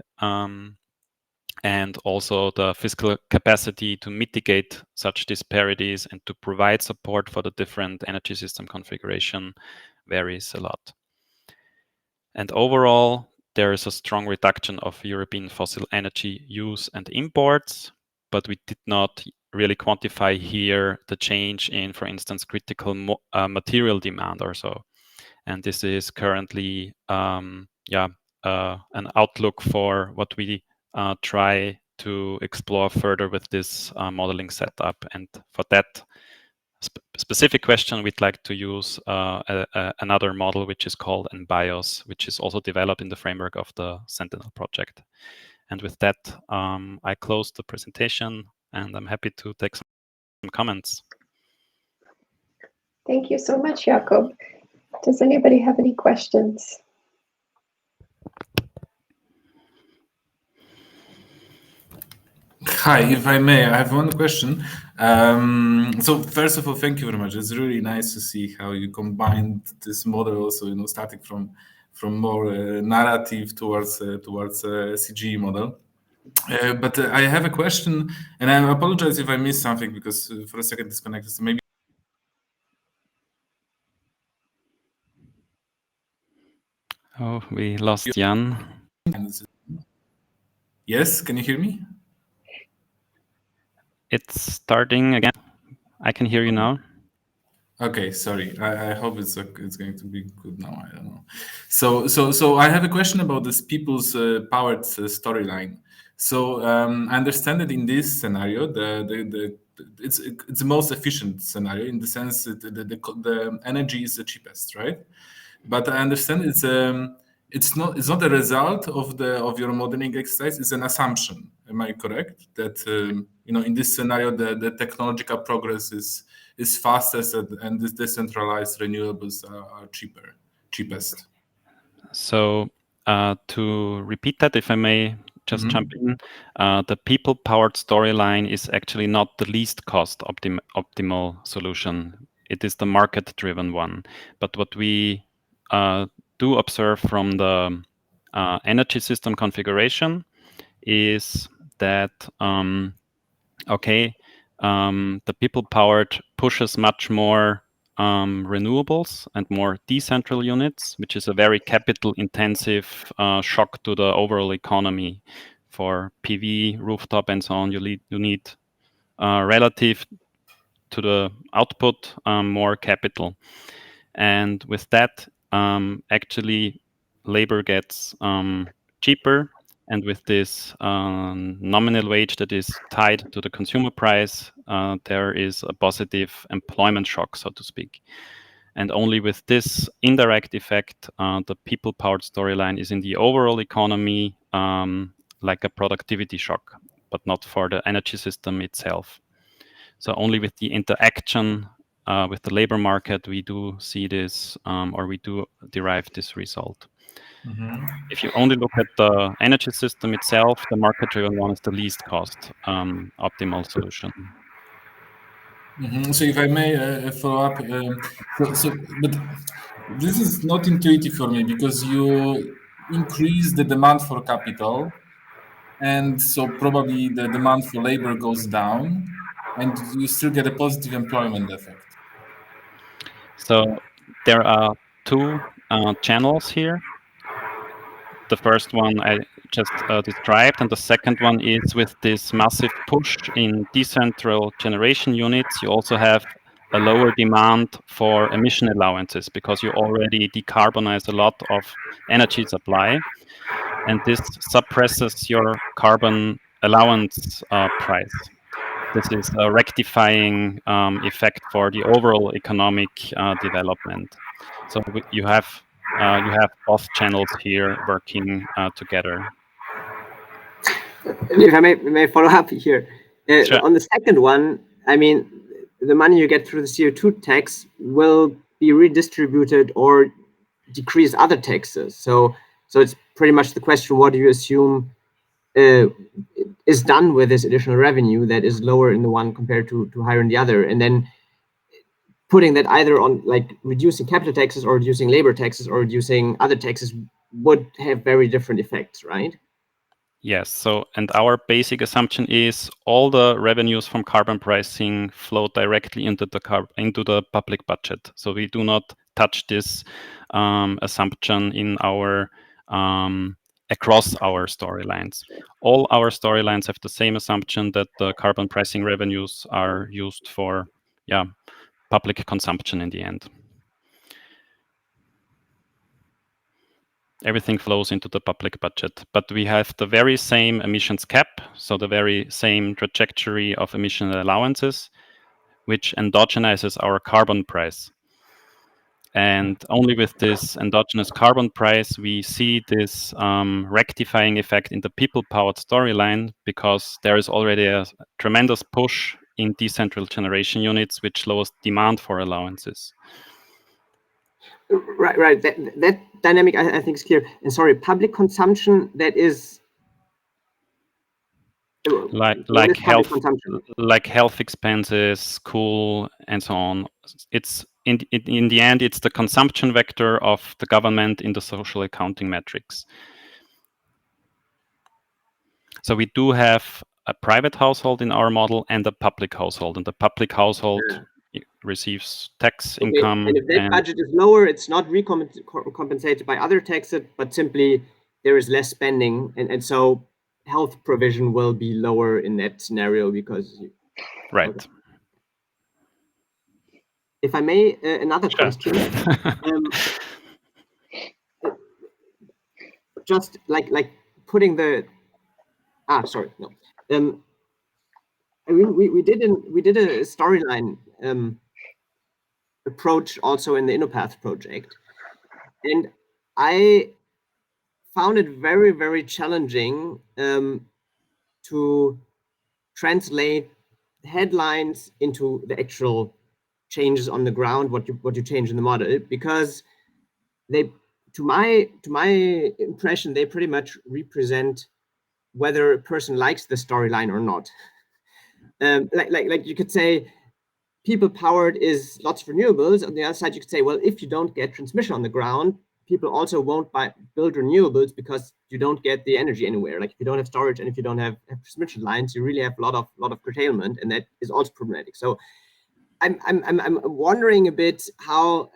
and also the fiscal capacity to mitigate such disparities and to provide support for the different energy system configuration varies a lot. And overall, there is a strong reduction of European fossil energy use and imports, but we did not really quantify here the change in, for instance, critical material demand or so. And this is currently an outlook for what we try to explore further with this modeling setup. And for that specific question, we'd like to use another model, which is called NBIOS, which is also developed in the framework of the Sentinel project. And with that, I close the presentation, and I'm happy to take some comments. Thank you so much, Jakob. Does anybody have any questions? Hi, if I may, I have one question. So first of all, thank you very much. It's really nice to see how you combined this model also, starting from more narrative towards CGE model. But I have a question, and I apologize if I missed something because for a second disconnected. So maybe. Oh, we lost Jan. Yes, can you hear me? It's starting again. I can hear you now. Okay, sorry. I hope it's going to be good now. I don't know. So I have a question about this people's powered storyline. So I understand that in this scenario, it's the most efficient scenario in the sense that the energy is the cheapest, right? But I understand it's not a result of your modeling exercise. It's an assumption. Am I correct that in this scenario the technological progress is fastest and this decentralized renewables are cheapest? So to repeat that, if I may just jump in, the people-powered storyline is actually not the least cost optimal solution. It is the market-driven one. But what we do observe from the energy system configuration is that, the people-powered pushes much more renewables and more decentral units, which is a very capital-intensive shock to the overall economy. For PV, rooftop, and so on, you need relative to the output more capital. And with that, actually, labor gets cheaper. And with this nominal wage that is tied to the consumer price, there is a positive employment shock, so to speak. And only with this indirect effect, the people-powered storyline is in the overall economy like a productivity shock, but not for the energy system itself. So only with the interaction with the labor market, we do see this, or we do derive this result. If you only look at the energy system itself, the market-driven one is the least cost optimal solution. So if I may follow up, but this is not intuitive for me because you increase the demand for capital, and so probably the demand for labor goes down, and you still get a positive employment effect. So there are two channels here. The first one I just described, and the second one is with this massive push in decentral generation units, you also have a lower demand for emission allowances because you already decarbonize a lot of energy supply, and this suppresses your carbon allowance price. This is a rectifying effect for the overall economic development. So you have both channels here working together. If I may follow up here. Sure. On the second one, I mean, the money you get through the CO2 tax will be redistributed or decrease other taxes. So it's pretty much the question, what do you assume is done with this additional revenue that is lower in the one compared to higher in the other? And then putting that either on like reducing capital taxes or reducing labor taxes or reducing other taxes would have very different effects, right? Yes. So, and our basic assumption is all the revenues from carbon pricing flow directly into the public budget. So we do not touch this assumption in our across our storylines. All our storylines have the same assumption that the carbon pricing revenues are used for, public consumption in the end. Everything flows into the public budget, but we have the very same emissions cap, so the very same trajectory of emission allowances, which endogenizes our carbon price. And only with this endogenous carbon price, we see this rectifying effect in the people-powered storyline, because there is already a tremendous push in decentral generation units, which lowers demand for allowances. Right. That dynamic I think is clear. And sorry, public consumption, that is like health expenses, school, and so on. It's in the end, it's the consumption vector of the government in the social accounting metrics. So we do have a private household in our model and a public household, and the public household receives tax income. And if that budget is lower, it's not recompensated by other taxes, but simply there is less spending, and so health provision will be lower in that scenario because. Right. Okay. If I may, another question. Just like putting the. Sorry, no. I mean, we did a storyline approach also in the InnoPath project, and I found it very, very challenging to translate headlines into the actual changes on the ground, what you change in the model, because they, to my impression, they pretty much represent whether a person likes the storyline or not. Like you could say, people powered is lots of renewables. On the other side, you could say, well, if you don't get transmission on the ground, people also won't build renewables because you don't get the energy anywhere. Like if you don't have storage and if you don't have transmission lines, you really have a lot of curtailment, and that is also problematic. So I'm wondering a bit how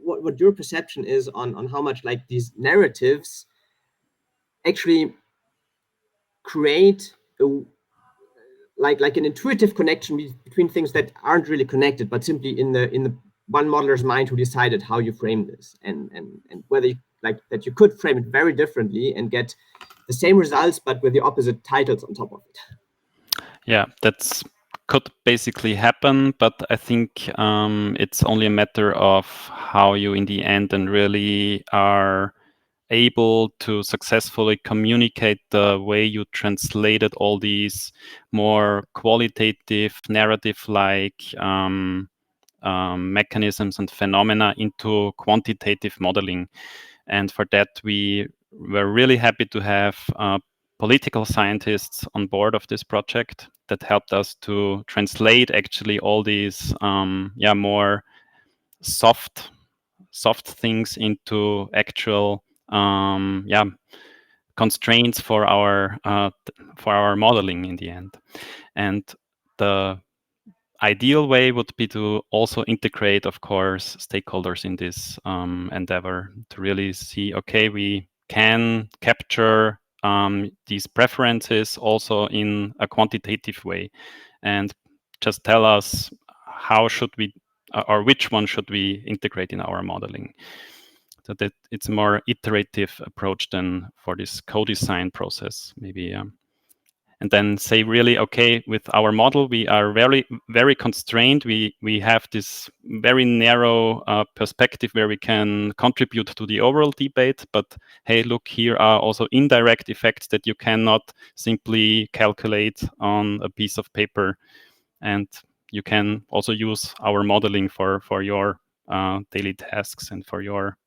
what your perception is on how much like these narratives actually create like an intuitive connection between things that aren't really connected, but simply in the one modeler's mind who decided how you frame this, and whether you, like that you could frame it very differently and get the same results but with the opposite titles on top of it. Yeah, that's could basically happen, but I think it's only a matter of how you in the end and really are able to successfully communicate the way you translated all these more qualitative narrative-like mechanisms and phenomena into quantitative modeling. And for that, we were really happy to have political scientists on board of this project that helped us to translate actually all these more soft things into actual constraints for our modeling in the end. And the ideal way would be to also integrate, of course, stakeholders in this endeavor to really see, okay, we can capture these preferences also in a quantitative way, and just tell us how should we or which one should we integrate in our modeling. So that it's a more iterative approach than for this co-design process, maybe. And then say really, okay, with our model, we are very, very constrained. We have this very narrow perspective where we can contribute to the overall debate. But hey, look, here are also indirect effects that you cannot simply calculate on a piece of paper. And you can also use our modeling for your daily tasks and for your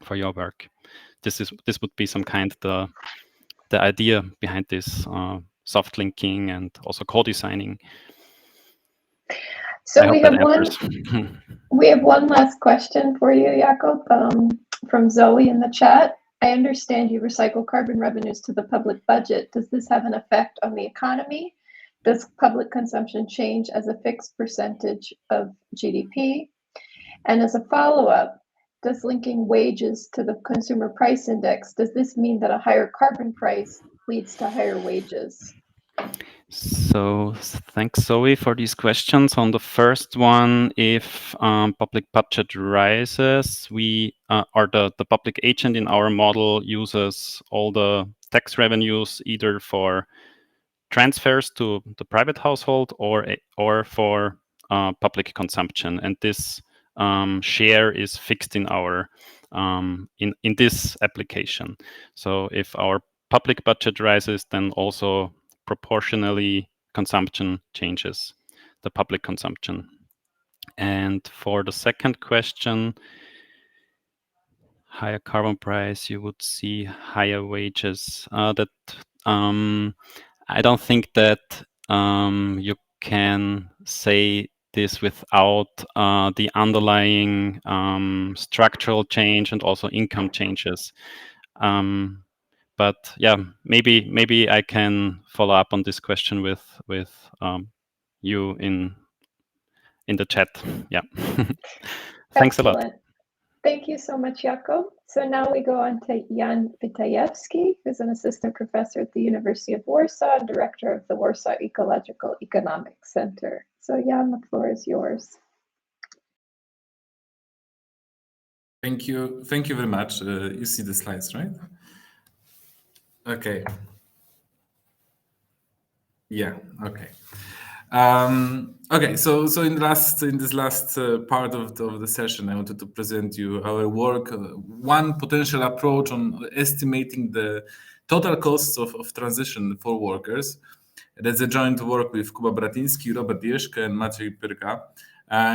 for your work. This would be some kind of the idea behind this soft linking and also co-designing. So we have one last question for you, Jakob, from Zoe in the chat. I understand you recycle carbon revenues to the public budget. Does this have an effect on the economy? Does public consumption change as a fixed percentage of GDP? And as a follow-up, does linking wages to the consumer price index, does this mean that a higher carbon price leads to higher wages? So thanks, Zoe, for these questions. On the first one, if public budget rises, we or the public agent in our model uses all the tax revenues either for transfers to the private household or for public consumption, and this share is fixed in our in this application. So if our public budget rises, then also proportionally consumption changes, the public consumption. And for the second question, higher carbon price, you would see higher wages. I don't think that you can say this without the underlying structural change and also income changes. But yeah, maybe I can follow up on this question with you in the chat. Yeah. Thanks a lot. Thank you so much, Jakob. So now we go on to Jan Witajewski, who's an assistant professor at the University of Warsaw and director of the Warsaw Ecological Economics Center. So Jan, the floor is yours. Thank you very much. You see the slides, right? Okay. Yeah. Okay. Okay. So in this last part of the session, I wanted to present you our work. One potential approach on estimating the total costs of transition for workers. That's a joint work with Kuba Bratinsky, Robert Jeschke, and Maciej Pyrka.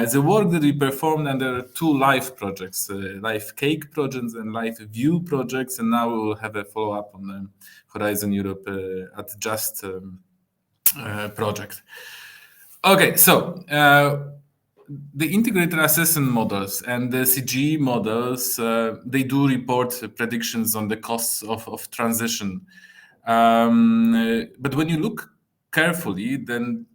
It's a work that we performed under two live projects, live cake projects and live view projects, and now we will have a follow-up on the Horizon Europe at Just project. Okay, so the integrated assessment models and the CGE models, they do report predictions on the costs of transition. But when you look carefully, then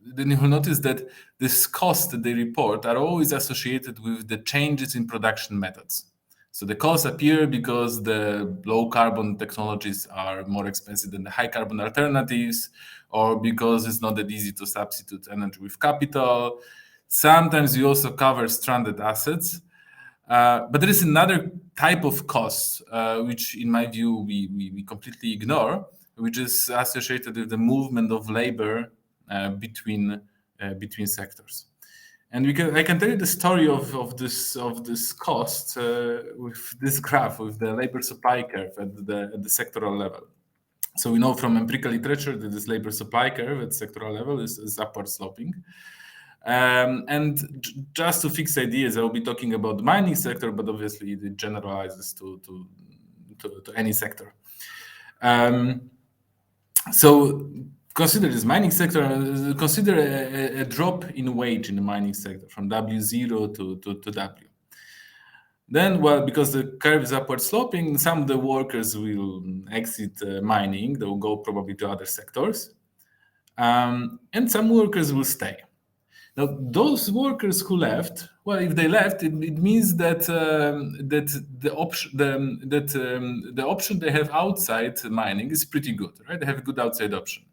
you will notice that this cost that they report are always associated with the changes in production methods. So the costs appear because the low carbon technologies are more expensive than the high carbon alternatives, or because it's not that easy to substitute energy with capital. Sometimes we also cover stranded assets. But there is another type of cost, which in my view we completely ignore, which is associated with the movement of labor between sectors. And I can tell you the story of this cost with this graph, with the labor supply curve at the sectoral level. So we know from empirical literature that this labor supply curve at sectoral level is upward sloping. And just to fix ideas, I will be talking about the mining sector, but obviously it generalizes to any sector. So consider this mining sector, consider a drop in wage in the mining sector from W0 to W. Then, well, because the curve is upward sloping, some of the workers will exit mining. They will go probably to other sectors. And some workers will stay. Now, those workers who left, well, if they left, it means that the option they have outside mining is pretty good, right? They have a good outside option.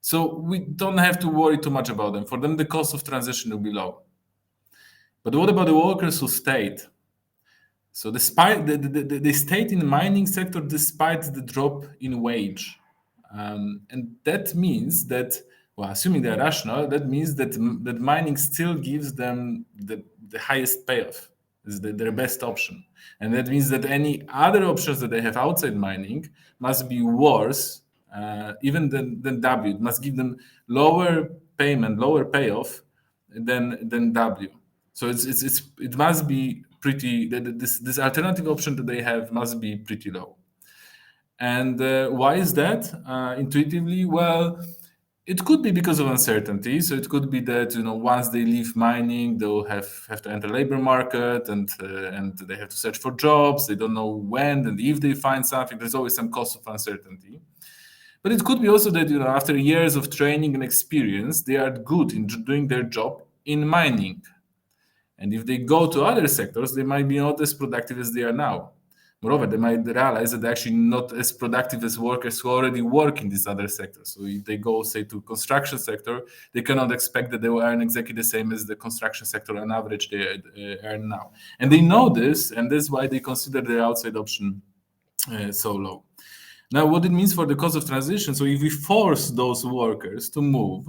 So we don't have to worry too much about them. For them, the cost of transition will be low. But what about the workers who stayed? So despite they stayed in the mining sector despite the drop in wage. And that means that, well, assuming they're rational, that means that mining still gives them the highest payoff, is their best option. And that means that any other options that they have outside mining must be worse, even than W. It must give them lower payment, lower payoff than W. So it must be pretty, this alternative option that they have must be pretty low. And why is that? Intuitively, well, it could be because of uncertainty. So it could be that once they leave mining, they'll have to enter labor market, and they have to search for jobs. They don't know when and if they find something. There's always some cost of uncertainty. But it could be also that after years of training and experience, they are good in doing their job in mining. And if they go to other sectors, they might be not as productive as they are now. Moreover, they might realize that they're actually not as productive as workers who already work in these other sectors. So if they go, say, to construction sector, they cannot expect that they will earn exactly the same as the construction sector on average they earn now. And they know this, and that's why they consider their outside option so low. Now, what it means for the cost of transition, so if we force those workers to move,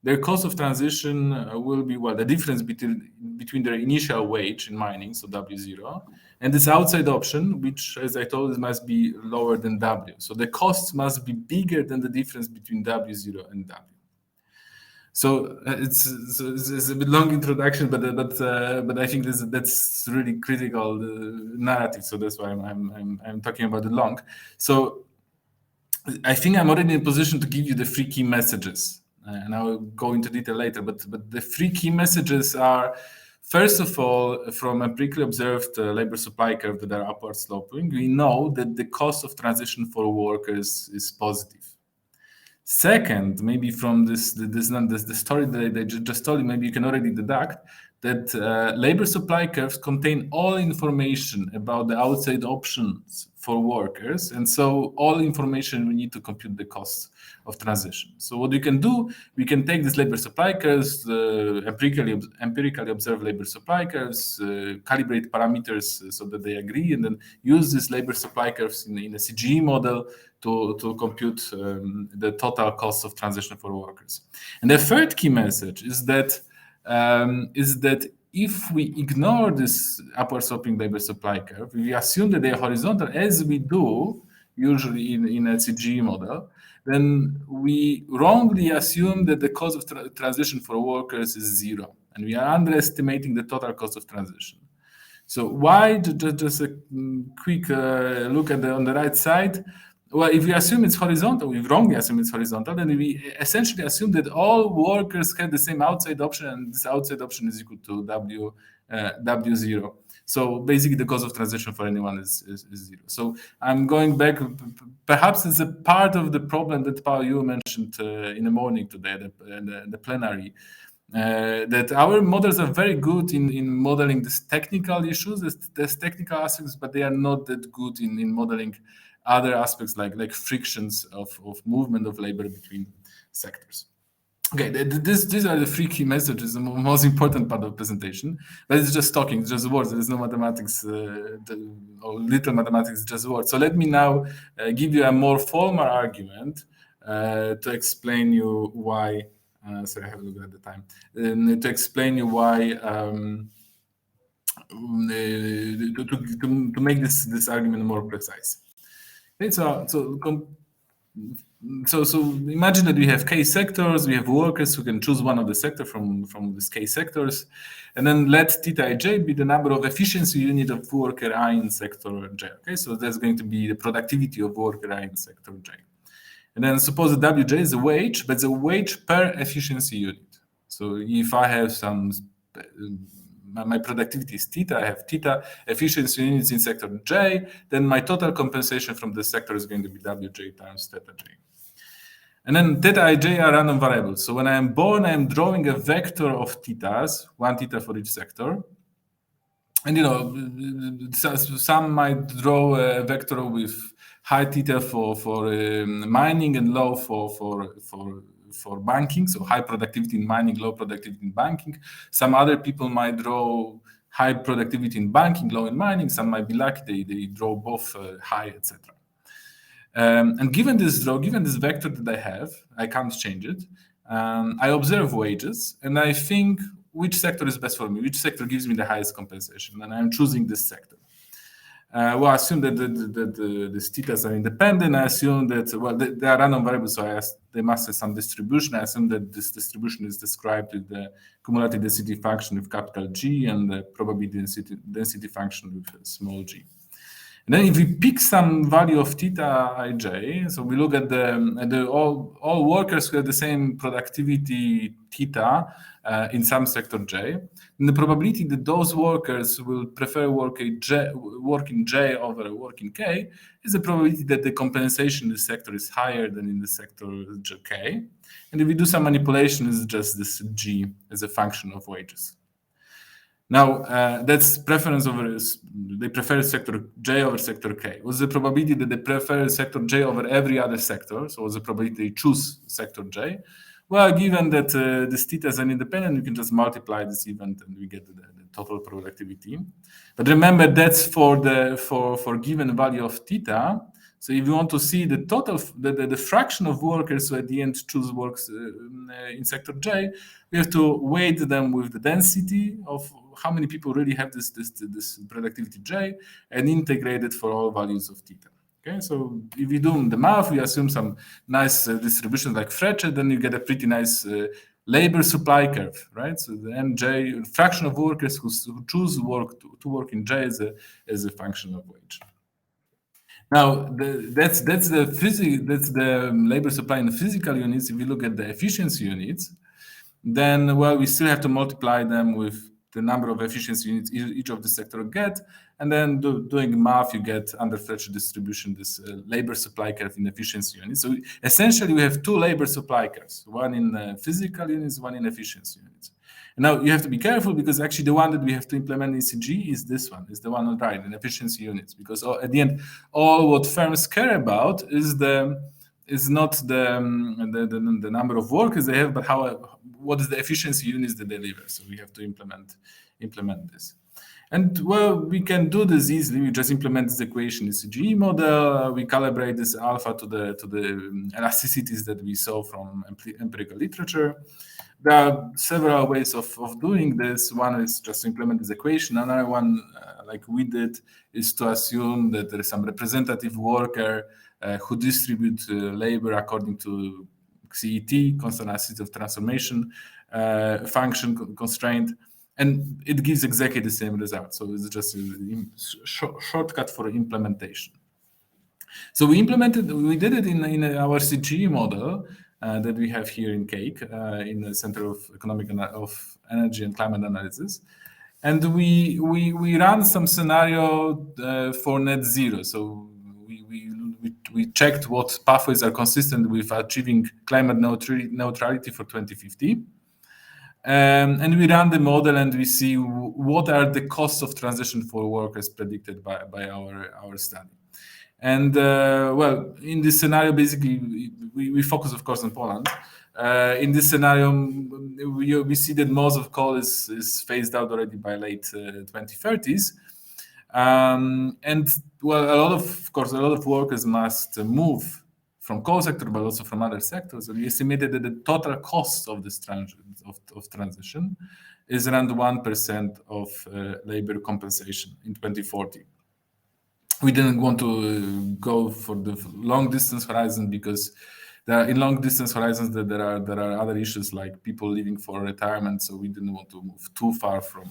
their cost of transition will be, well, the difference between their initial wage in mining, so W0, and this outside option, which, as I told you, must be lower than W. So the costs must be bigger than the difference between W0 and W. So it's a bit long introduction, but I think that's really critical narrative. So that's why I'm talking about it long. So I think I'm already in a position to give you the 3 key messages. And I'll go into detail later, but the 3 key messages are, first of all, from empirically observed labor supply curve that are upward sloping, we know that the cost of transition for workers is positive. Second, maybe from the story that I just told you, maybe you can already deduct that labor supply curves contain all information about the outside options for workers, and so all information we need to compute the cost of transition. So what we can do, we can take these labor supply curves, empirically observe labor supply curves, calibrate parameters so that they agree, and then use these labor supply curves in a CGE model to compute the total cost of transition for workers. And the third key message is that if we ignore this upward sloping labor supply curve, we assume that they are horizontal, as we do usually in a CGE model, then we wrongly assume that the cost of transition for workers is 0, and we are underestimating the total cost of transition. So why? Just a quick look at on the right side. Well, if we assume it's horizontal, we wrongly assume it's horizontal, then we essentially assume that all workers have the same outside option, and this outside option is equal to W0. So basically, the cost of transition for anyone is 0. So I'm going back. Perhaps it's a part of the problem that Paul, you mentioned in the morning today, the plenary. That our models are very good in modeling these technical issues, these technical aspects, but they are not that good in modeling other aspects like frictions of movement of labor between sectors. Okay, these are the 3 key messages, the most important part of the presentation. But it's just talking, it's just words. There is no mathematics or little mathematics, just words. So let me now give you a more formal argument to explain you why. Sorry, I haven't looked at the time. To explain you why to make this argument more precise. Okay, so imagine that we have K sectors, we have workers who can choose one of the sector from these K sectors, and then let theta ij be the number of efficiency unit of worker I in sector J. Okay, so that's going to be the productivity of worker I in sector J. And then suppose the Wj is a wage, but it's a wage per efficiency unit. So if I have my productivity is theta, I have theta efficiency units in sector J, then my total compensation from the sector is going to be Wj times theta J. And then theta ij are random variables. So when I am born, I am drawing a vector of thetas, one theta for each sector. And some might draw a vector with high theta for mining and low for banking. So high productivity in mining, low productivity in banking. Some other people might draw high productivity in banking, low in mining. Some might be lucky they draw both high, etc. And given this vector that I have, I can't change it. I observe wages, and I think which sector is best for me, which sector gives me the highest compensation, and I'm choosing this sector. Well, I assume that the thetas are independent. I assume that, well, they are random variables, so they must have some distribution. I assume that this distribution is described with the cumulative density function with capital G and the probability density function with small g. And then if we pick some value of theta ij, so we look at all workers who have the same productivity theta in some sector j, and the probability that those workers will prefer work in j over work in k is the probability that the compensation in this sector is higher than in the sector k. And if we do some manipulation, it's just this g as a function of wages. Now, that's preference over, they prefer sector J over sector K. What's the probability that they prefer sector J over every other sector? So what's the probability they choose sector J? Well, given that this theta is an independent, you can just multiply this event and we get the total productivity. But remember, that's for given value of theta. So if you want to see the total, the fraction of workers who at the end choose works in sector J, we have to weight them with the density of how many people really have this productivity J and integrate it for all values of theta. Okay, so if we do the math, we assume some nice distribution like Frechet, then you get a pretty nice labor supply curve, right? So the MJ fraction of workers who choose to work in J as a function of wage. Now that's the labor supply in the physical units. If you look at the efficiency units, then well we still have to multiply them with the number of efficiency units each of the sector get, and then doing math, you get under Frechet distribution this labor supply curve in efficiency units. So essentially, we have two labor supply curves: one in physical units, one in efficiency units. And now you have to be careful because actually the one that we have to implement in ECG is this one, is the one on the right in efficiency units, because at the end, all what firms care about is not the number of workers they have, but what is the efficiency units that they deliver. So we have to implement this. And well, we can do this easily. We just implement this equation in ECG model. We calibrate this alpha to the elasticities that we saw from empirical literature. There are several ways of doing this. One is just to implement this equation. Another one, like we did, is to assume that there is some representative worker who distribute labor according to CET, constant elasticity of transformation function constraint, and it gives exactly the same result. So it's just a shortcut for implementation. So we did it in our CGE model that we have here in Cake, in the Center of Energy and Climate Analysis. And we ran some scenario for net zero. So we checked what pathways are consistent with achieving climate neutrality for 2050. And we ran the model and we see what are the costs of transition for workers predicted by our study. And well, in this scenario, basically, we focus, of course, on Poland. In this scenario, we see that most of coal is phased out already by late 2030s. And well, a lot of workers must move from coal sector, but also from other sectors. And we estimated that the total cost of this transition is around 1% of labor compensation in 2040. We didn't want to go for the long distance horizon because in long distance horizons there are other issues like people leaving for retirement. So we didn't want to move too far from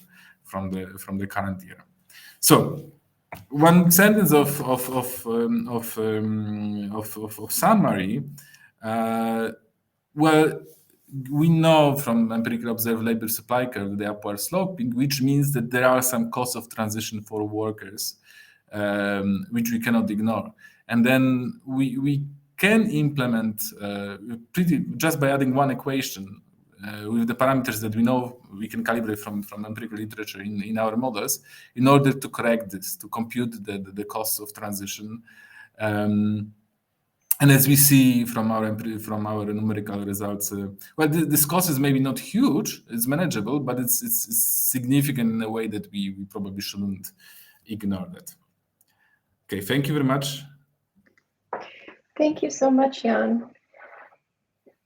the current year. So one sentence of summary. Well, we know from empirical observed labor supply curve the upward sloping, which means that there are some costs of transition for workers, which we cannot ignore. And then we can implement just by adding one equation with the parameters that we know we can calibrate from empirical literature in our models in order to correct this, to compute the costs of transition. And as we see from our numerical results, well, this cost is maybe not huge, it's manageable, but it's significant in a way that we probably shouldn't ignore that. Okay, thank you very much. Thank you so much, Jan.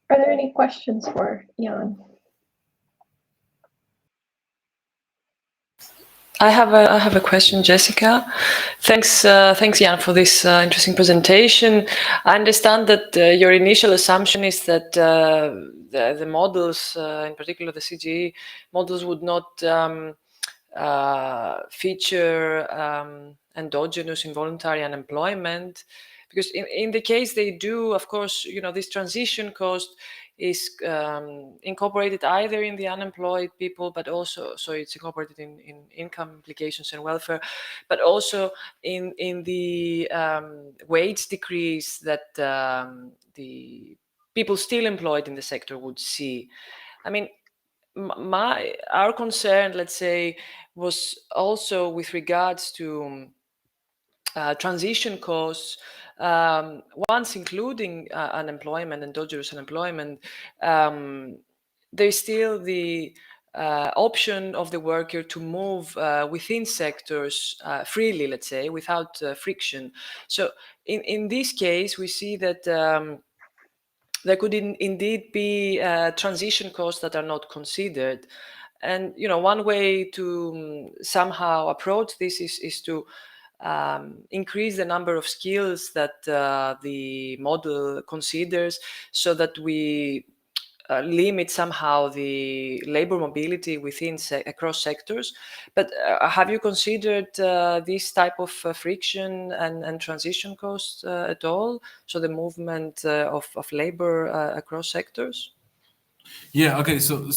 Are there any questions for Jan? I have a question, Jessica. Thanks, Jan, for this interesting presentation. I understand that your initial assumption is that the models, in particular the CGE models, would not feature endogenous involuntary unemployment, because in the case they do, of course, this transition cost is incorporated either in the unemployed people, but also, so it's incorporated in income implications and welfare, but also in the wage decrease that the people still employed in the sector would see. I mean, our concern, let's say, was also with regards to transition costs, once including unemployment, endogenous unemployment. There's still the option of the worker to move within sectors freely, let's say, without friction. So in this case, we see that there could indeed be transition costs that are not considered. And one way to somehow approach this is to increase the number of skills that the model considers, so that we limit somehow the labor mobility within across sectors. But have you considered this type of friction and transition costs at all? So the movement of labor across sectors? Yeah. Okay. So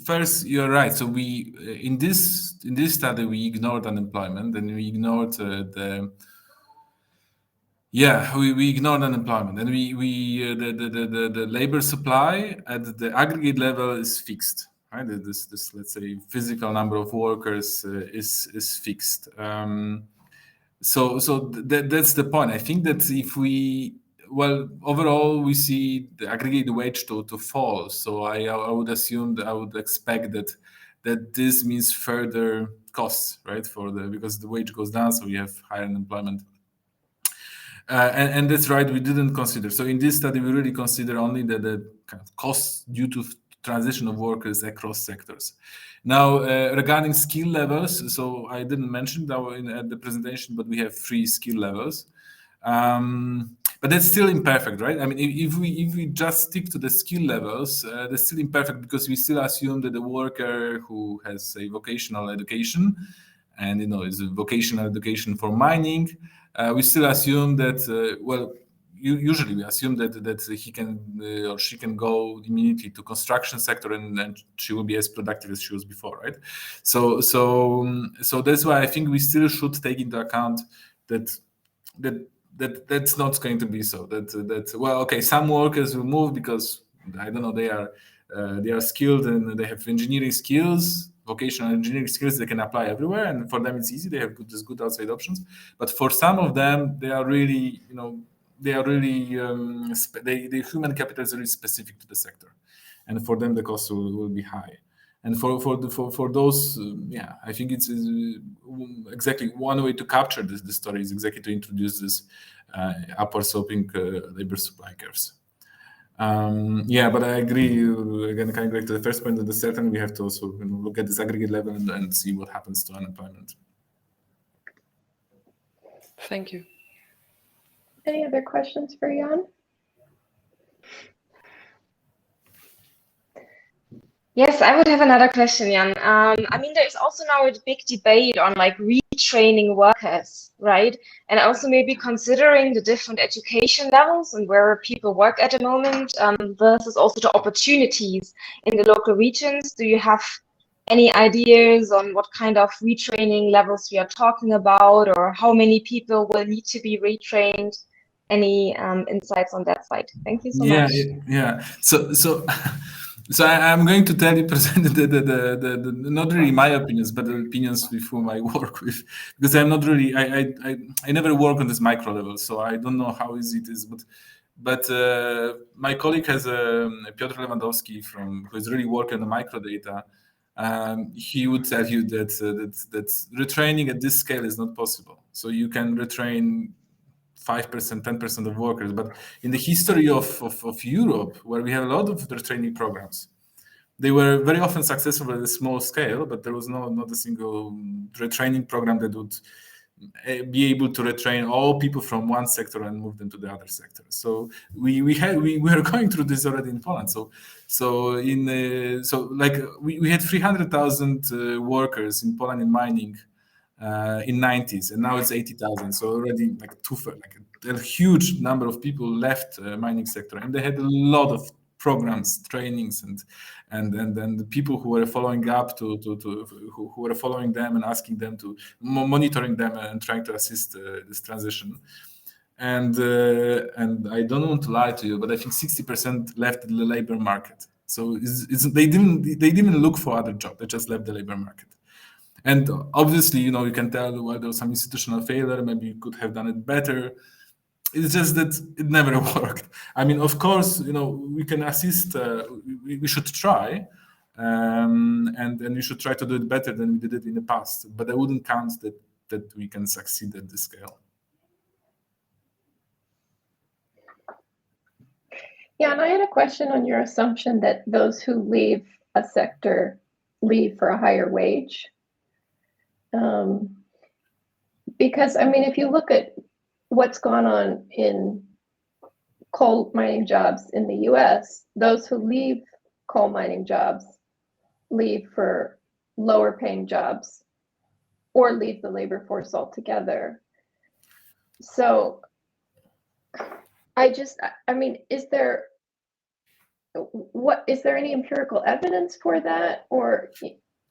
first, you're right. So we in this study we ignored unemployment, and we ignored we ignored unemployment, and the labor supply at the aggregate level is fixed, right? This let's say physical number of workers is fixed. So that's the point. I think that if we overall we see the aggregate wage to fall. So I would assume that I would expect that this means further costs, right? Because the wage goes down, so we have higher unemployment. And that's right, we didn't consider. So in this study, we really consider only the kind of costs due to transition of workers across sectors. Now, regarding skill levels, so I didn't mention that at the presentation, but we have 3 skill levels. But that's still imperfect, right? I mean, if we just stick to the skill levels, that's still imperfect, because we still assume that the worker who has a vocational education, and is a vocational education for mining, we still assume that usually we assume that he can or she can go immediately to construction sector, and she will be as productive as she was before, right? So that's why I think we still should take into account that's not going to be so. Some workers will move because I don't know, they are skilled and they have engineering skills, vocational engineering skills they can apply everywhere, and for them it's easy. They have good outside options. But for some of them, they are really, the human capital is really specific to the sector, and for them the cost will be high. And for those, I think it's exactly one way to capture this story is exactly to introduce this upward sloping labor supply curves. But I agree. Again, coming back to the first point, that certainly we have to also look at this aggregate level and see what happens to unemployment. Thank you. Any other questions for Jan? Yes, I would have another question, Jan. I mean, there is also now a big debate on retraining workers, right? And also maybe considering the different education levels and where people work at the moment, versus also the opportunities in the local regions. Do you have any ideas on what kind of retraining levels we are talking about, or how many people will need to be retrained? any insights on that side. Thank you so Yeah, much. yeah. So I'm going to present the not really my opinions, but the opinions with whom I work with, because I'm not really I never work on this micro level, so I don't know how easy it is. But my colleague has Piotr Lewandowski who is really working on the micro data. He would tell you that retraining at this scale is not possible. So you can retrain 5%, 10% of workers. But in the history of Europe, where we have a lot of retraining programs, they were very often successful at a small scale, but there was not a single retraining program that would be able to retrain all people from one sector and move them to the other sector. So we were going through this already in Poland. We had 300,000 workers in Poland in mining in 90s, and now it's 80,000. So already a huge number of people left mining sector, and they had a lot of programs, trainings, and the people who were following up who were following them and asking them to monitoring them and trying to assist this transition. And I don't want to lie to you, but I think 60% left the labor market. So they didn't look for other jobs; they just left the labor market. And obviously, you can tell, well, there was some institutional failure. Maybe you could have done it better. It's just that it never worked. I mean, of course, we can assist. We should try, and we should try to do it better than we did it in the past. But I wouldn't count that we can succeed at this scale. Yeah, and I had a question on your assumption that those who leave a sector leave for a higher wage. Because, I mean, if you look at what's gone on in coal mining jobs in the US, those who leave coal mining jobs leave for lower paying jobs or leave the labor force altogether. So I mean, is there any empirical evidence for that, or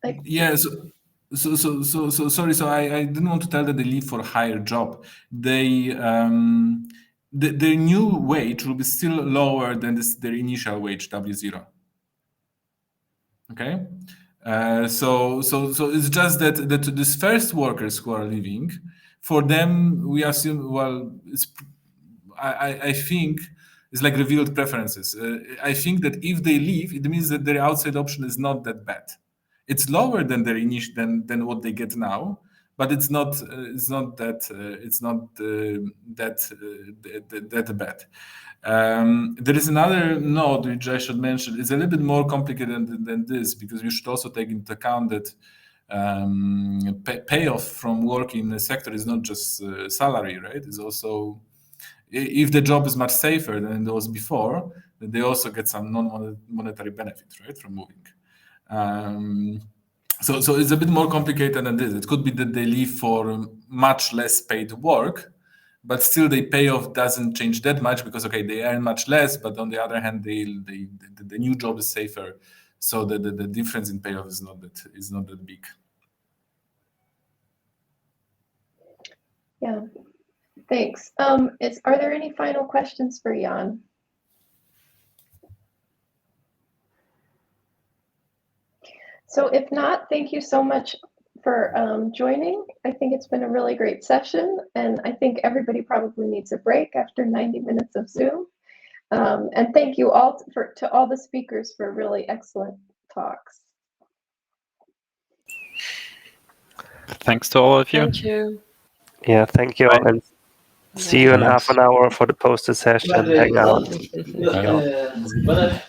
like? Yeah. So sorry. So I didn't want to tell that they leave for a higher job. They their new wage will be still lower than their initial wage, W0. Okay. So it's just that these first workers who are leaving, for them we assume, well, I think it's like revealed preferences. I think that if they leave, it means that their outside option is not that bad. It's lower than their initial than what they get now, but it's not that bad. There is another node which I should mention. It's a little bit more complicated than this, because we should also take into account that payoff from working in the sector is not just salary, right? It's also, if the job is much safer than it was before, then they also get some non-monetary benefit, right, from moving. So it's a bit more complicated than this. It could be that they leave for much less paid work, but still the payoff doesn't change that much, because they earn much less, but on the other hand, the new job is safer, so the difference in payoff is not that big. Yeah, thanks. Are there any final questions for Jan? So if not, thank you so much for joining. I think it's been a really great session, and I think everybody probably needs a break after 90 minutes of Zoom. And thank you all to all the speakers for really excellent talks. Thanks to all of you. Thank you. Yeah, thank you. Bye. And see you in half an hour for the poster session. Hang out. Bye.